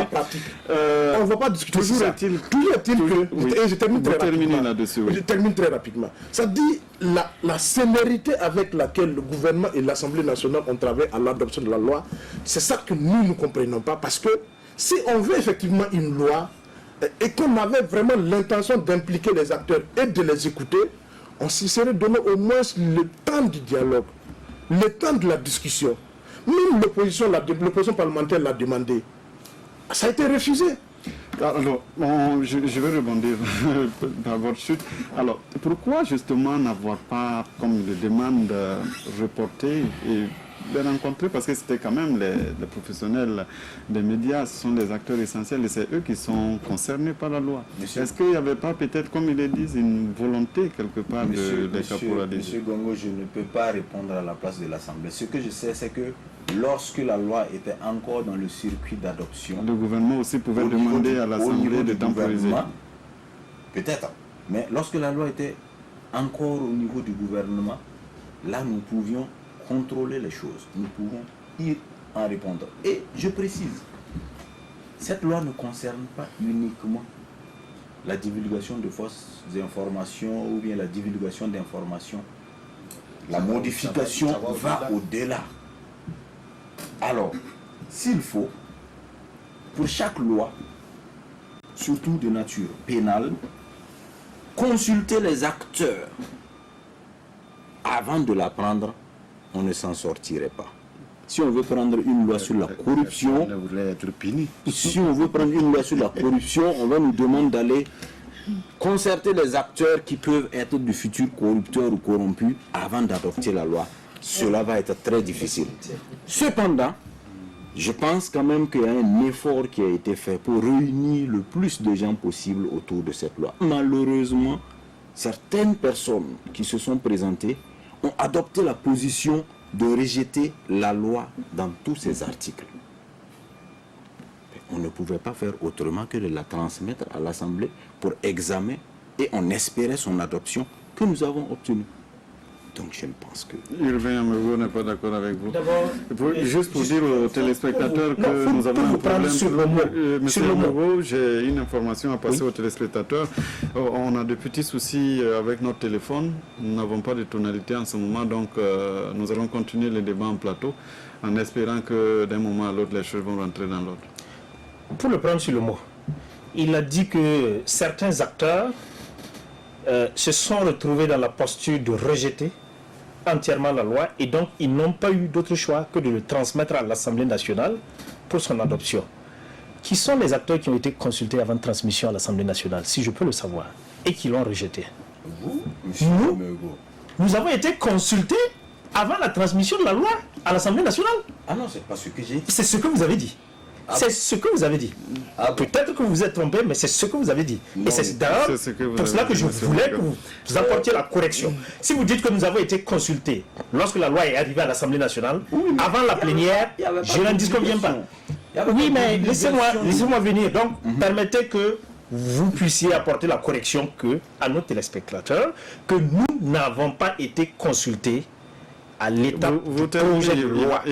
B: On ne va pas discuter sur ça. Toujours est-il que... Et je termine très rapidement. Ça dit la célérité avec laquelle le gouvernement et l'Assemblée nationale ont travaillé à l'adoption de la loi. C'est ça que nous ne comprenons pas. Parce que si on veut effectivement une loi et qu'on avait vraiment l'intention d'impliquer les acteurs et de les écouter, on s'y serait donné au moins le temps du dialogue, le temps de la discussion. Même l'opposition parlementaire l'a demandé. Ça a été refusé.
A: Alors, je vais rebondir par votre chute. Alors, pourquoi justement n'avoir pas, comme le demande, reporté et les rencontrer, parce que c'était quand même les professionnels des médias, ce sont les acteurs essentiels et c'est eux qui sont concernés par la loi. Est-ce qu'il n'y avait pas peut-être, comme ils le disent, une volonté quelque part de caporaliser?
C: Monsieur Gongo, je ne peux pas répondre à la place de l'Assemblée. Ce que je sais, c'est que lorsque la loi était encore dans le circuit d'adoption,
A: le gouvernement aussi pouvait demander à l'Assemblée de temporiser.
C: Peut-être, mais lorsque la loi était encore au niveau du gouvernement, là nous pouvions contrôler les choses, nous pouvons y en répondre. Et je précise, cette loi ne concerne pas uniquement la divulgation de fausses informations ou bien la divulgation d'informations. La modification va au-delà. Alors, s'il faut, pour chaque loi, surtout de nature pénale, consulter les acteurs avant de la prendre, on ne s'en sortirait pas. Si on veut prendre une loi sur la corruption, si on veut prendre une loi sur la corruption, on va nous demander d'aller concerter les acteurs qui peuvent être de futurs corrupteurs ou corrompus avant d'adopter la loi. Cela va être très difficile. Cependant, je pense quand même qu'il y a un effort qui a été fait pour réunir le plus de gens possible autour de cette loi. Malheureusement, certaines personnes qui se sont présentées ont adopté la position de rejeter la loi dans tous ses articles. On ne pouvait pas faire autrement que de la transmettre à l'Assemblée pour examen et on espérait son adoption que nous avons obtenue. Donc je ne pense que...
A: Irvin Amewo n'est pas d'accord avec vous. Juste pour dire aux téléspectateurs que nous avons un problème. Monsieur Amewo, j'ai une information à passer aux téléspectateurs. On a de petits soucis avec notre téléphone. Nous n'avons pas de tonalité en ce moment, donc nous allons continuer le débat en plateau en espérant que d'un moment à l'autre, les choses vont rentrer dans l'ordre.
E: Pour le prendre sur le mot, il a dit que certains acteurs se sont retrouvés dans la posture de rejeter entièrement la loi et donc ils n'ont pas eu d'autre choix que de le transmettre à l'Assemblée nationale pour son adoption. Qui sont les acteurs qui ont été consultés avant transmission à l'Assemblée nationale, si je peux le savoir, et qui l'ont rejeté?
C: Vous,
E: nous avons été consultés avant la transmission de la loi à l'Assemblée nationale.
C: Ah non, c'est pas ce que j'ai dit.
E: C'est ce que vous avez dit. C'est ce que vous avez dit. Peut-être que vous vous êtes trompé, mais c'est ce que vous avez dit. Non, et c'est d'ailleurs pour cela que je voulais que vous apportiez la correction. Si vous dites que nous avons été consultés lorsque la loi est arrivée à l'Assemblée nationale, avant la plénière, je n'en disconviens pas. Oui, mais laissez-moi venir. Donc, permettez que vous puissiez apporter la correction à nos téléspectateurs, que nous n'avons pas été consultés à l'étape du projet de loi,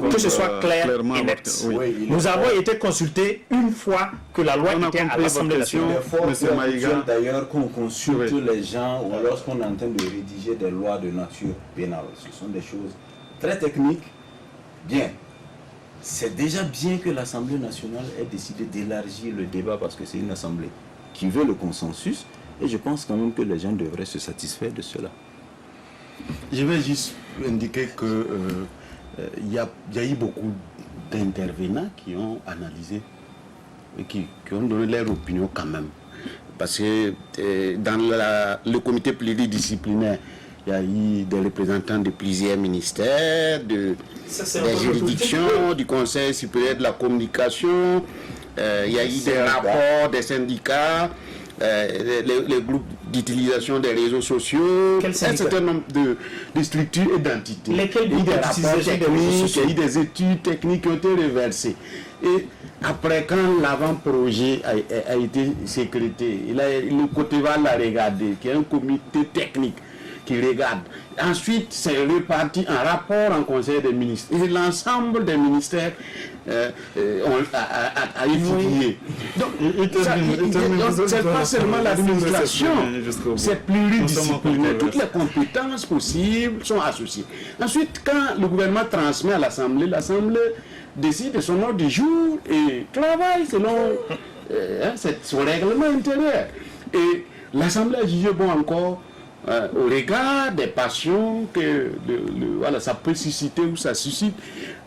E: que ce soit clair et net. Oui, nous avons été consultés une fois que la loi était à l'Assemblée nationale.
C: Monsieur Maïga, d'ailleurs, qu'on consulte les gens ou lorsqu'on est en train de rédiger des lois de nature pénale. Ce sont des choses très techniques. Bien. c'est déjà bien que l'Assemblée nationale ait décidé d'élargir le débat parce que c'est une assemblée qui veut le consensus et je pense quand même que les gens devraient se satisfaire de cela.
D: Je vais juste indiquer que il y a eu beaucoup d'intervenants qui ont analysé et qui ont donné leur opinion quand même. Parce que dans le comité pluridisciplinaire, il y a eu des représentants de plusieurs ministères, des juridictions, du Conseil supérieur de la communication, il y a eu des rapports des syndicats, les groupes d'utilisation des réseaux sociaux, un certain nombre de structures et d'entités.
E: Lesquels groupes d'utilisation des réseaux sociaux?
D: Il y a eu des études techniques qui ont été reversées. Et après, quand l'avant-projet a été sécrété, le Côte-d'Ivoire l'a regardé, qui est un comité technique qui regarde. Ensuite, c'est reparti en rapport en conseil des ministres. Et l'ensemble des ministères a étudié. Donc, c'est pas seulement l'administration, c'est pluridisciplinaire. Toutes les compétences possibles sont associées. Ensuite, quand le gouvernement transmet à l'Assemblée, l'Assemblée décide de son ordre du jour et travaille selon son règlement intérieur. Et l'Assemblée a jugé bon encore au regard des passions que voilà, ça peut susciter ou ça suscite,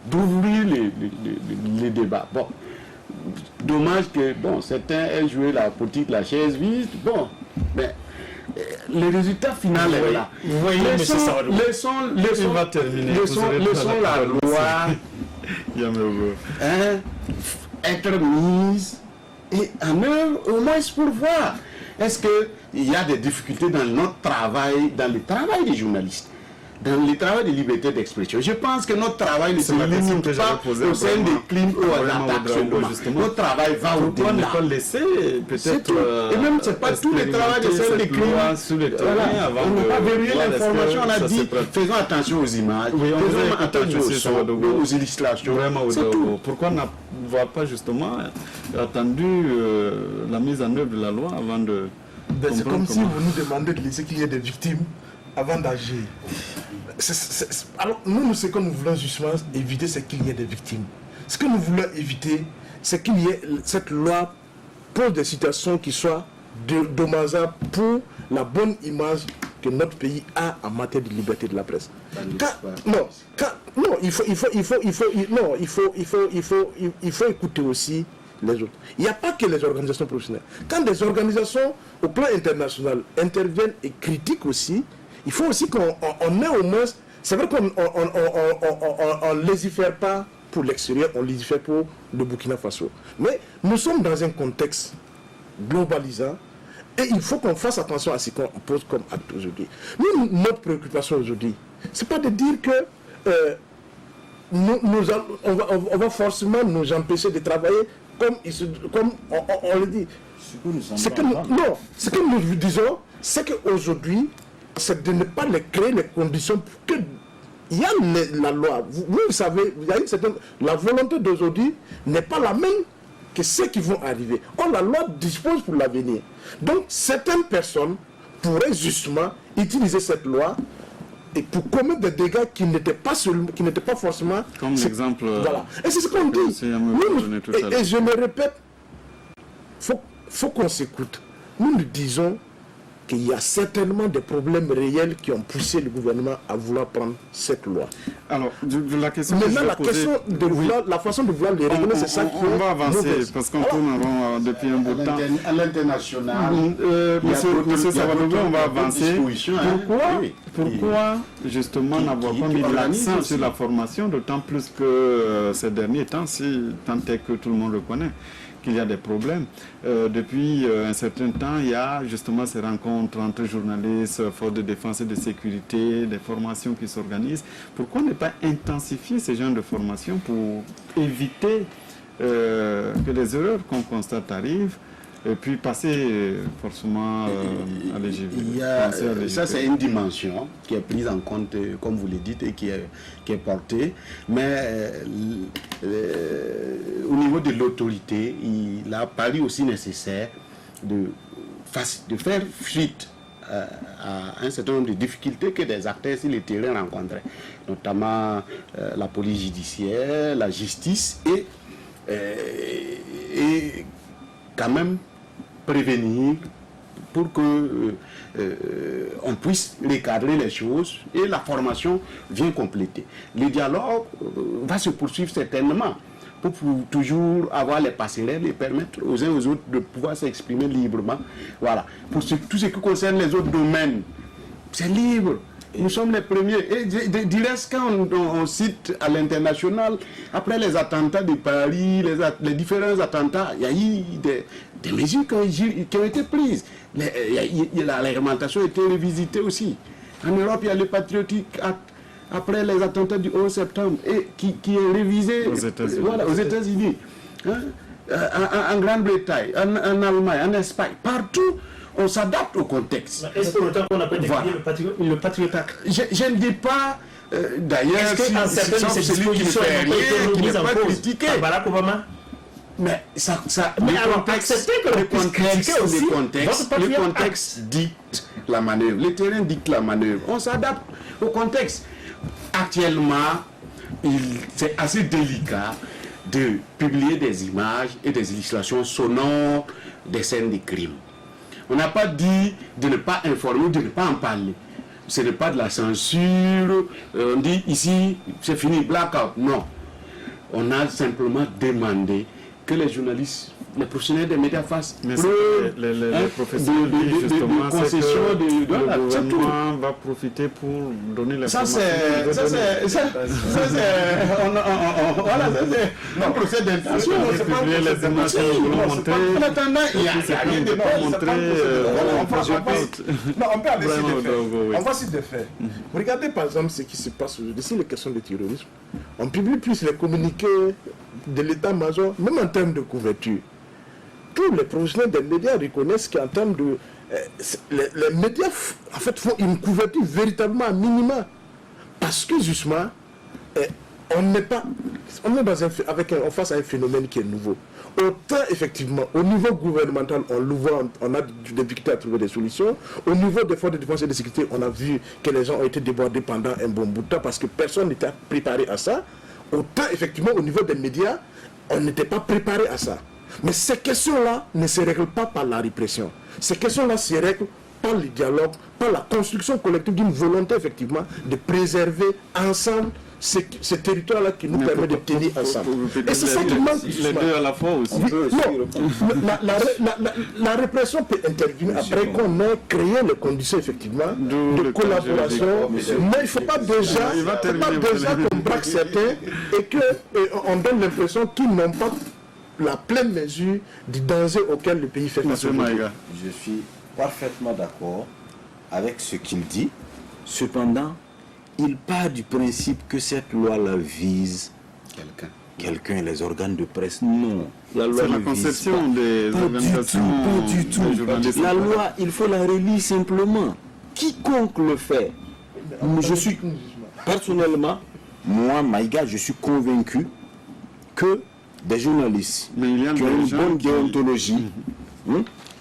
D: d'ouvrir les débats. Bon, dommage que certains aient joué la politique, la chaise vide. Bon, mais le résultat final est là.
E: Vous voyez,
D: laissons la loi être mise et en œuvre au moins pour voir. Est-ce qu'il y a des difficultés dans notre travail, dans le travail des journalistes, dans le travail de liberté d'expression? Je pense que notre travail ne se limite pas au sein des crimes ou aux attaques seulement. Notre travail va au-delà.
A: Pourquoi ne pas laisser peut-être...
D: Et même, ce n'est pas tout le travail de celle des crimes. On n'a pas vérifié l'information, on a dit, faisons attention aux images, faisons attention aux sons, aux illustrations. C'est tout.
A: Pourquoi n'avoir pas justement attendu la mise en œuvre de la loi avant de...
B: C'est comme si vous nous demandez de laisser qu'il y ait des victimes avant d'agir. Alors, nous, ce que nous voulons justement éviter, c'est qu'il y ait des victimes. Ce que nous voulons éviter, c'est qu'il y ait cette loi pose des situations qui soient dommageables pour la bonne image que notre pays a en matière de liberté de la presse. Il faut écouter aussi les autres. Il n'y a pas que les organisations professionnelles. Quand des organisations au plan international interviennent et critiquent aussi, il faut aussi qu'on ait au moins... C'est vrai qu'on ne légifère pas pour l'extérieur, on légifère pour le Burkina Faso. Mais nous sommes dans un contexte globalisant et il faut qu'on fasse attention à ce qu'on pose comme acte aujourd'hui. Nous, notre préoccupation aujourd'hui, ce n'est pas de dire que on va forcément nous empêcher de travailler comme on le dit. Ce que nous disons, c'est qu'aujourd'hui, c'est de ne pas créer les conditions pour que... Il y a la loi. Vous savez, il y a une certaine... La volonté d'aujourd'hui n'est pas la même que ceux qui vont arriver. Or, la loi dispose pour l'avenir. Donc, certaines personnes pourraient justement utiliser cette loi et pour commettre des dégâts qui n'étaient pas forcément...
A: Comme l'exemple...
B: Voilà. Et c'est ce qu'on dit. Et je me répète, faut qu'on s'écoute. Nous disons qu'il y a certainement des problèmes réels qui ont poussé le gouvernement à vouloir prendre cette loi.
A: Alors, la question
B: maintenant, la façon de vouloir les régler, c'est ça
A: qu'on va avancer, parce qu'on tourne en rond depuis un bout de temps.
D: À l'international,
A: monsieur Savadogo, on va avancer. Pourquoi justement n'avoir pas mis l'accent sur la formation, d'autant plus que ces derniers temps, tant est que tout le monde reconnaît qu'il y a des problèmes. Depuis un certain temps, il y a justement ces rencontres entre journalistes, forces de défense et de sécurité, des formations qui s'organisent. Pourquoi ne pas intensifier ces genres de formations pour éviter que les erreurs qu'on constate arrivent et puis passer forcément à l'égalité?
D: Ça, c'est une dimension qui est prise en compte, comme vous le dites, et qui est portée. Mais au niveau de l'autorité, il a paru aussi nécessaire de faire fuite à un certain nombre de difficultés que des acteurs sur le terrain rencontraient, notamment la police judiciaire, la justice, et quand même prévenir pour que on puisse recadrer les choses, et la formation vient compléter. Le dialogue va se poursuivre certainement pour toujours avoir les passerelles et permettre aux uns aux autres de pouvoir s'exprimer librement. Voilà. Pour tout ce qui concerne les autres domaines, c'est libre. Nous sommes les premiers. Et du reste, quand on cite à l'international, après les attentats de Paris, les différents attentats, il y a eu des mesures qui ont été prises. La réglementation a été revisitée aussi. En Europe, il y a le Patriotic Act après les attentats du 11 septembre, et qui est révisé aux États-Unis, en Grande-Bretagne, en Allemagne, en Espagne, partout. On s'adapte au contexte.
E: Est-ce que autant qu'on appelle le Patriot Act?
D: Je ne dis pas, d'ailleurs,
E: est-ce qu'en certaines de ces dispositions
D: qui n'est pas critiqué.
E: Barack Obama?
D: Mais ça
E: mais alors, acceptez que le
D: contexte dicte la manœuvre. Le terrain dicte la manœuvre. On s'adapte au contexte. Actuellement, c'est assez délicat de publier des images et des illustrations sonores des scènes de crime. On n'a pas dit de ne pas informer, de ne pas en parler. Ce n'est pas de la censure. On dit ici, c'est fini, blackout. Non. On a simplement demandé que les journalistes, les professionnels des médias fassent
A: preuve les professionnels justement, le gouvernement va profiter pour donner les
D: ça c'est un procès d'intention.
A: C'est pas les images que nous voulons montrer.
D: En attendant, il y a rien de
B: on peut aller sur des faits. On va sur des faits. Regardez par exemple ce qui se passe aujourd'hui sur les questions de terrorisme. On publie plus les communiqués de l'état-major, même en termes de couverture. Tous les professionnels des médias reconnaissent qu'en termes de... les médias en fait font une couverture véritablement à minima. Parce que justement, on est face à un phénomène qui est nouveau. Autant effectivement, au niveau gouvernemental, on a des difficultés à trouver des solutions. Au niveau des forces de défense et de sécurité, on a vu que les gens ont été débordés pendant un bon bout de temps parce que personne n'était préparé à ça. Autant effectivement, au niveau des médias, on n'était pas préparé à ça. Mais ces questions-là ne se règlent pas par la répression. Ces questions-là se règlent par le dialogue, par la construction collective d'une volonté effectivement de préserver ensemble ce territoire-là qui nous permet de tenir ensemble. Et c'est ça qui manque.
A: Les deux à la fois aussi.
B: La répression peut intervenir après qu'on ait créé les conditions effectivement de collaboration. Mais il ne faut pas déjà qu'on braque certains et qu'on donne l'impression qu'ils n'ont pas la pleine mesure du danger auquel le pays fait face.
C: Je suis parfaitement d'accord avec ce qu'il dit. Cependant, il part du principe que cette loi-là vise quelqu'un, les organes de presse. Non. La loi
A: c'est la conception des organisations.
C: Pas du tout. La loi, il faut la relire simplement. Quiconque le fait, je suis personnellement, moi, Maïga, je suis convaincu que des journalistes qui ont une bonne déontologie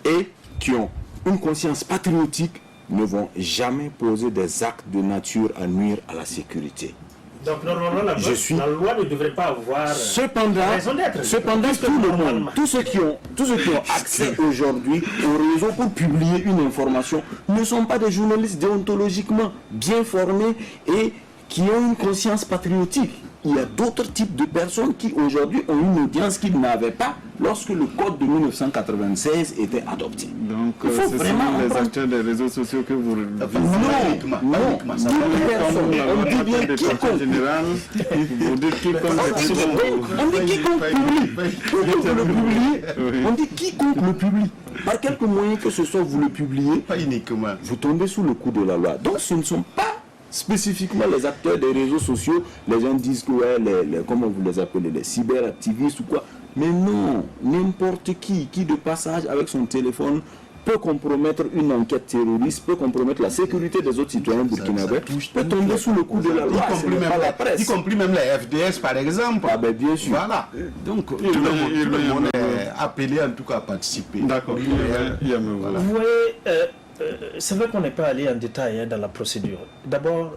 C: et qui ont une conscience patriotique ne vont jamais poser des actes de nature à nuire à la sécurité.
E: Donc normalement la loi ne devrait pas avoir raison d'être.
C: Cependant tout le monde, tous ceux qui ont accès aujourd'hui aux réseaux pour publier une information ne sont pas des journalistes déontologiquement bien formés et qui ont une conscience patriotique. Il y a d'autres types de personnes qui aujourd'hui ont une audience qu'ils n'avaient pas lorsque le code de 1996 était adopté.
A: Donc c'est vraiment les acteurs des réseaux sociaux que vous visez.
C: Non, on dit bien quiconque.
A: Vous dites quiconque.
C: On dit quiconque publie. On dit quiconque le publie. Par quelque moyen que ce soit, vous le publiez,
D: pas uniquement.
C: Vous tombez sous le coup de la loi. Donc ce ne sont pas spécifiquement les acteurs des réseaux sociaux. Les gens disent que comment vous les appelez, les cyberactivistes ou quoi. Mais non, n'importe qui de passage avec son téléphone peut compromettre une enquête terroriste, peut compromettre la sécurité des autres citoyens burkinabés, peut tomber sous le coup de la loi,
D: y compris même les FDS par exemple.
C: Ah ben bien sûr.
D: Voilà. Donc tout le monde est appelé en tout cas à participer.
A: D'accord.
E: Vous voyez, c'est vrai qu'on n'est pas allé en détail dans la procédure. D'abord,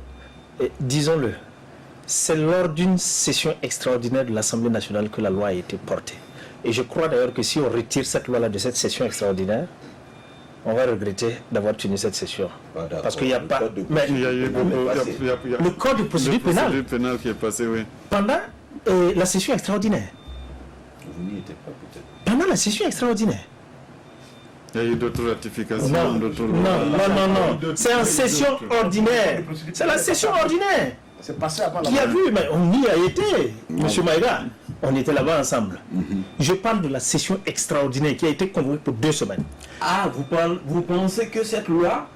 E: disons-le, c'est lors d'une session extraordinaire de l'Assemblée nationale que la loi a été portée. Et je crois d'ailleurs que si on retire cette loi-là de cette session extraordinaire, on va regretter d'avoir tenu cette session. Parce qu'il n'y a pas... Mais
A: Il y a eu
E: le code de procédure pénale
A: qui est passé, oui.
E: pendant la session extraordinaire.
C: Vous n'y étiez pas peut-être.
E: Pendant la session extraordinaire.
A: Il y a eu d'autres ratifications,
E: Non,
A: d'autres
E: non, non. C'est en session ordinaire. C'est la session ordinaire.
B: C'est passé avant la
E: Qui a vu, mais on y a été, M. Maïga. On était là-bas ensemble. Je parle de la session extraordinaire qui a été convoquée pour 2 semaines.
F: Ah, vous pensez que cette loi,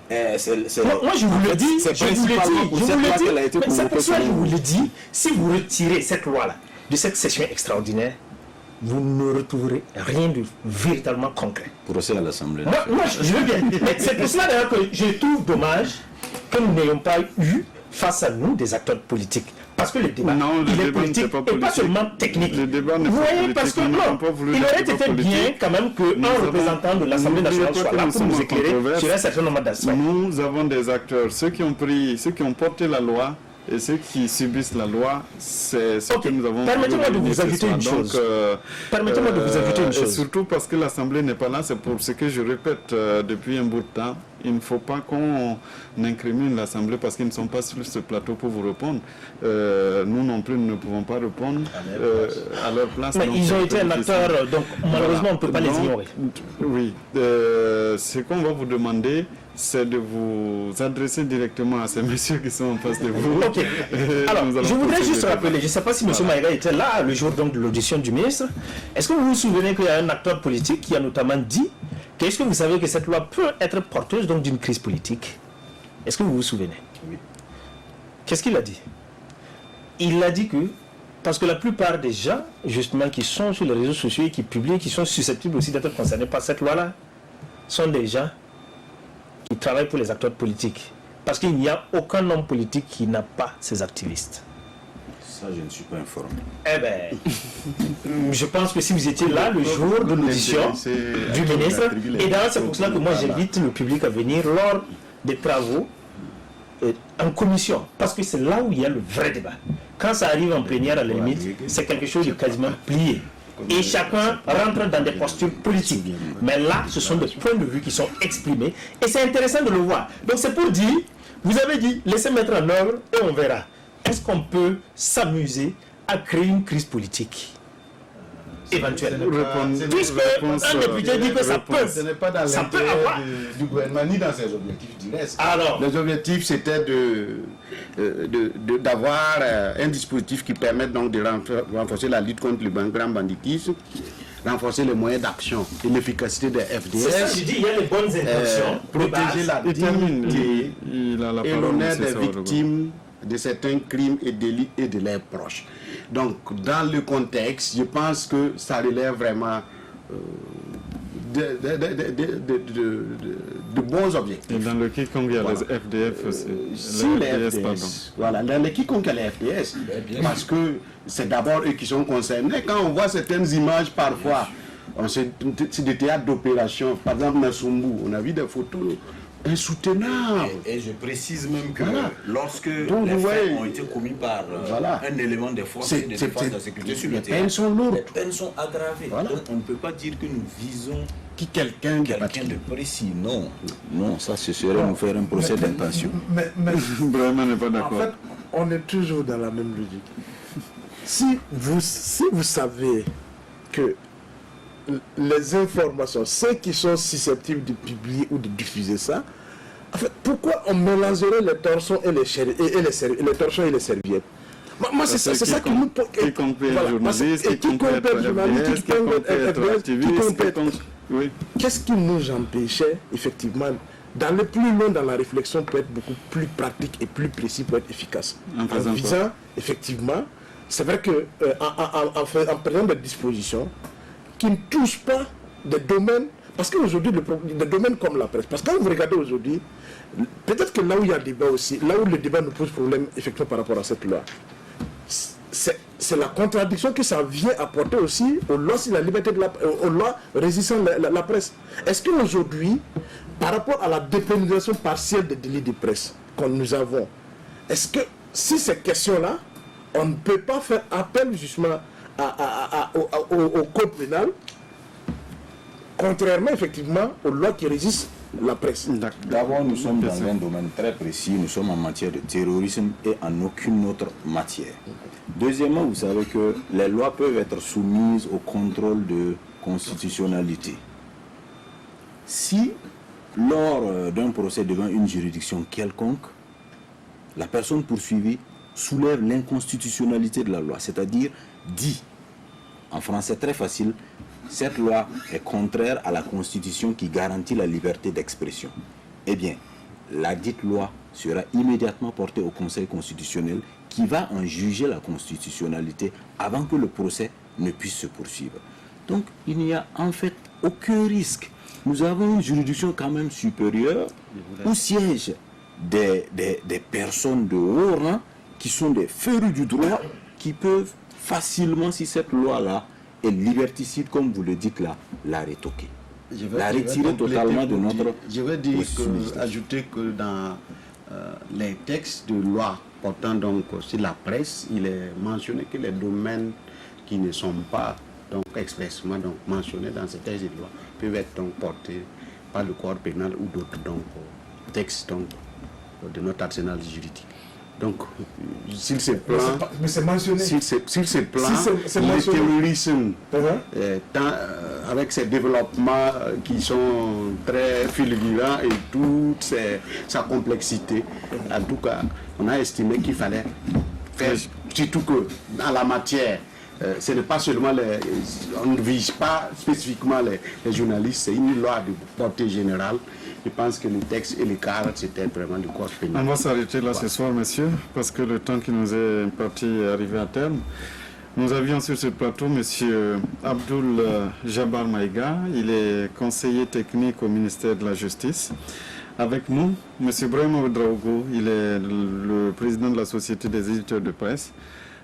F: c'est
E: Moi, je vous le dis,
F: c'est
E: je vous le
F: principalement
E: dis,
F: pour
E: je
F: cette
E: vous
F: loi
E: le
F: qu'elle a été
E: dis. Mais c'est
F: convoquée
E: pour ça que je
F: selon
E: vous
F: vous.
E: le dis, si vous retirez cette loi-là de cette session extraordinaire, vous ne retrouverez rien de véritablement concret.
C: Procès à l'Assemblée
E: Moi,
C: nationale.
E: je veux bien. Mais c'est pour cela d'ailleurs que je trouve dommage que nous n'ayons pas eu face à nous des acteurs politiques. Parce que le débat,
A: Non, le
E: il est
A: débat
E: politique
A: n'était pas
E: et pas
A: politique.
E: seulement technique.
A: Le débat n'est
E: Vous
A: pas
E: voyez,
A: politique,
E: parce que
A: nous
E: non,
A: n'avons pas voulu
E: il
A: le
E: aurait
A: débat
E: été bien
A: politique.
E: quand même
A: Nous
E: qu'un
A: avons-
E: représentant de l'Assemblée
A: n'oubliez
E: nationale
A: pas
E: soit
A: que
E: là
A: nous
E: pour nous
A: sommes en
E: éclairer
A: controverse.
E: sur un certain nombre d'aspects.
A: Nous avons des acteurs, ceux qui ont porté la loi et ceux qui subissent la loi, c'est ce
E: Ok,
A: que nous avons
E: permettez-moi
A: voulu
E: de vous
A: réunir ce
E: ajouter
A: soir.
E: une
A: Donc,
E: chose. Permettez-moi de vous ajouter une
A: et
E: chose.
A: surtout parce que l'Assemblée n'est pas là, c'est pour ce que je répète depuis un bout de temps. Il ne faut pas qu'on incrimine l'Assemblée parce qu'ils ne sont pas sur ce plateau pour vous répondre. Nous non plus, nous ne pouvons pas répondre à leur place.
E: Mais
A: donc
E: ils ont
A: c'est
E: été un
A: difficile.
E: acteur, donc malheureusement on ne peut pas les
A: Donc,
E: ignorer.
A: Oui. Ce qu'on va vous demander, c'est de vous adresser directement à ces messieurs qui sont en face de vous.
E: Ok.
A: Et
E: Alors,
A: nous allons
E: je voudrais
A: procéder.
E: juste rappeler, je ne sais pas si M. Maïga était là le jour donc de l'audition du ministre. Est-ce que vous vous souvenez qu'il y a un acteur politique qui a notamment dit qu'est-ce que vous savez que cette loi peut être porteuse donc d'une crise politique? Est-ce que vous vous souvenez?
C: Oui.
E: Qu'est-ce qu'il a dit? Il a dit que, parce que la plupart des gens, justement, qui sont sur les réseaux sociaux et qui publient, qui sont susceptibles aussi d'être concernés par cette loi-là, sont des gens qui travaillent pour les acteurs politiques. Parce qu'il n'y a aucun homme politique qui n'a pas ses activistes.
C: Ça, je ne suis pas informé.
E: Eh bien, je pense que si vous étiez là le jour de l'audition du ministre, et d'ailleurs c'est pour cela que moi j'invite le public à venir lors des travaux en commission, parce que c'est là où il y a le vrai débat. Quand ça arrive en plénière, à la limite, c'est quelque chose de quasiment plié. Et chacun rentre dans des postures politiques. Mais là, ce sont des points de vue qui sont exprimés, et c'est intéressant de le voir. Donc c'est pour dire, vous avez dit, laissez mettre en œuvre, et on verra. Est-ce qu'on peut s'amuser à créer une crise politique éventuelle? Puisque un député dit que ça peut,
D: Ce n'est pas dans
E: ça peut
D: l'intérêt
E: avoir.
D: du gouvernement ni dans ses objectifs du reste.
E: Alors,
D: Les objectifs, c'était d'avoir un dispositif qui permette donc de renforcer la lutte contre le grand banditisme, renforcer les moyens d'action et l'efficacité des
E: c'est ça,
D: FDS,
E: je dis, il y a les bonnes intentions, de
D: protéger
E: base.
D: la
A: Il termine.
D: dignité
A: Il a la
D: et
A: parole,
D: l'honneur
A: monsieur
D: des
A: Sawarogou.
D: victimes de certains crimes et délits et de leurs proches. Donc, dans le contexte, je pense que ça relève vraiment de bons objectifs.
A: Et dans le quiconque, il y a
D: Voilà.
A: les FDF aussi.
D: Sur les FDS, voilà, dans les quiconque les FDS, parce que c'est d'abord eux qui sont concernés. Quand on voit certaines images parfois, c'est des théâtres d'opération, par exemple dans Sumbu, on a vu des photos insoutenables.
C: Et je précise même que
D: Voilà.
C: lorsque
D: Donc,
C: les
D: vous
C: faits
D: voyez,
C: ont été commis par
D: voilà.
C: un élément des forces et des défenses de la sécurité sur le
D: les
C: terrain,
D: peines sont lourdes.
C: les peines sont aggravées.
D: Voilà.
C: Donc on ne peut pas dire que nous visons
D: Quelqu'un de
C: quelqu'un
D: particulier.
C: de précis. Non, non, ça ce serait nous faire un procès d'intention.
B: Mais
A: Vraiment n'est pas
B: en
A: d'accord.
B: fait, on est toujours dans la même logique. Si vous savez que les informations, ceux qui sont susceptibles de publier ou de diffuser ça, en fait, pourquoi on mélangerait les torchons et les torchons et les serviettes? Moi, c'est ça qui nous pose.
A: Quiconque peut être journaliste, quiconque peut être FDS, quiconque peut être activiste, oui.
B: Qu'est-ce qui nous empêchait, effectivement, d'aller plus loin dans la réflexion pour être beaucoup plus pratique et plus précis pour être efficace?
A: En faisant quoi?
B: visant, effectivement, c'est vrai que en prenant des dispositions qui ne touchent pas des domaines, parce qu'aujourd'hui, des domaines comme la presse, parce que quand vous regardez aujourd'hui, peut-être que là où il y a débat aussi, là où le débat nous pose problème, effectivement, par rapport à cette loi, c'est la contradiction que ça vient apporter aussi aux lois sur la liberté de aux lois régissant la presse. Est-ce qu'aujourd'hui, par rapport à la dépénalisation partielle des délits de presse que nous avons, est-ce que si ces questions-là, on ne peut pas faire appel justement au code pénal, contrairement effectivement aux lois qui régissent la presse?
C: D'abord, nous sommes dans un domaine très précis, nous sommes en matière de terrorisme et en aucune autre matière. Deuxièmement, vous savez que les lois peuvent être soumises au contrôle de constitutionnalité. Si, lors d'un procès devant une juridiction quelconque, la personne poursuivie soulève l'inconstitutionnalité de la loi, c'est-à-dire dit, en français très facile, cette loi est contraire à la Constitution qui garantit la liberté d'expression. Eh bien, la dite loi sera immédiatement portée au Conseil constitutionnel qui va en juger la constitutionnalité avant que le procès ne puisse se poursuivre. Donc, il n'y a en fait aucun risque. Nous avons une juridiction quand même supérieure où siègent des personnes de haut rang qui sont des férus du droit, qui peuvent facilement, si cette loi-là est liberticide, comme vous le dites là, la retoquer. La retirer totalement de notre...
D: Je veux dire ajouter que dans les textes de loi portant donc sur la presse, il est mentionné que les domaines qui ne sont pas donc expressément donc mentionnés dans ces textes de loi peuvent être donc portés par le corps pénal ou d'autres donc textes donc de notre arsenal juridique. Donc, sur ces plans,
B: mais c'est mentionné.
D: Sur ces plans, le terrorisme, avec ces développements qui sont très fulgurants et toute sa complexité, en tout cas, on a estimé qu'il fallait faire, surtout que dans la matière, ce n'est pas seulement on ne vise pas spécifiquement les journalistes, c'est une loi de portée générale. Je pense que le texte et le cadre, c'était vraiment du corps pénal.
A: On va s'arrêter là ce soir, messieurs, parce que le temps qui nous est imparti est arrivé à terme. Nous avions sur ce plateau M. Abdoul Jabbar Maïga, il est conseiller technique au ministère de la Justice. Avec nous, M. Brahim Ouedraogo, il est le président de la Société des éditeurs de presse.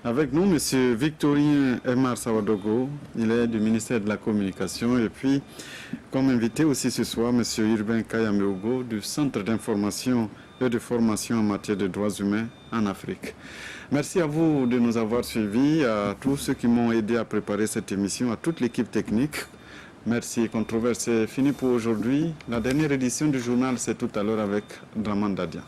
A: Avec nous, M. Victorien Emar Sawadogo, il est du ministère de la Communication. Et puis, comme invité aussi ce soir, M. Urbain Kayameogo, du Centre d'information et de formation en matière de droits humains en Afrique. Merci à vous de nous avoir suivis, à tous ceux qui m'ont aidé à préparer cette émission, à toute l'équipe technique. Merci. Controverse est fini pour aujourd'hui. La dernière édition du journal, c'est tout à l'heure avec Draman Dadia.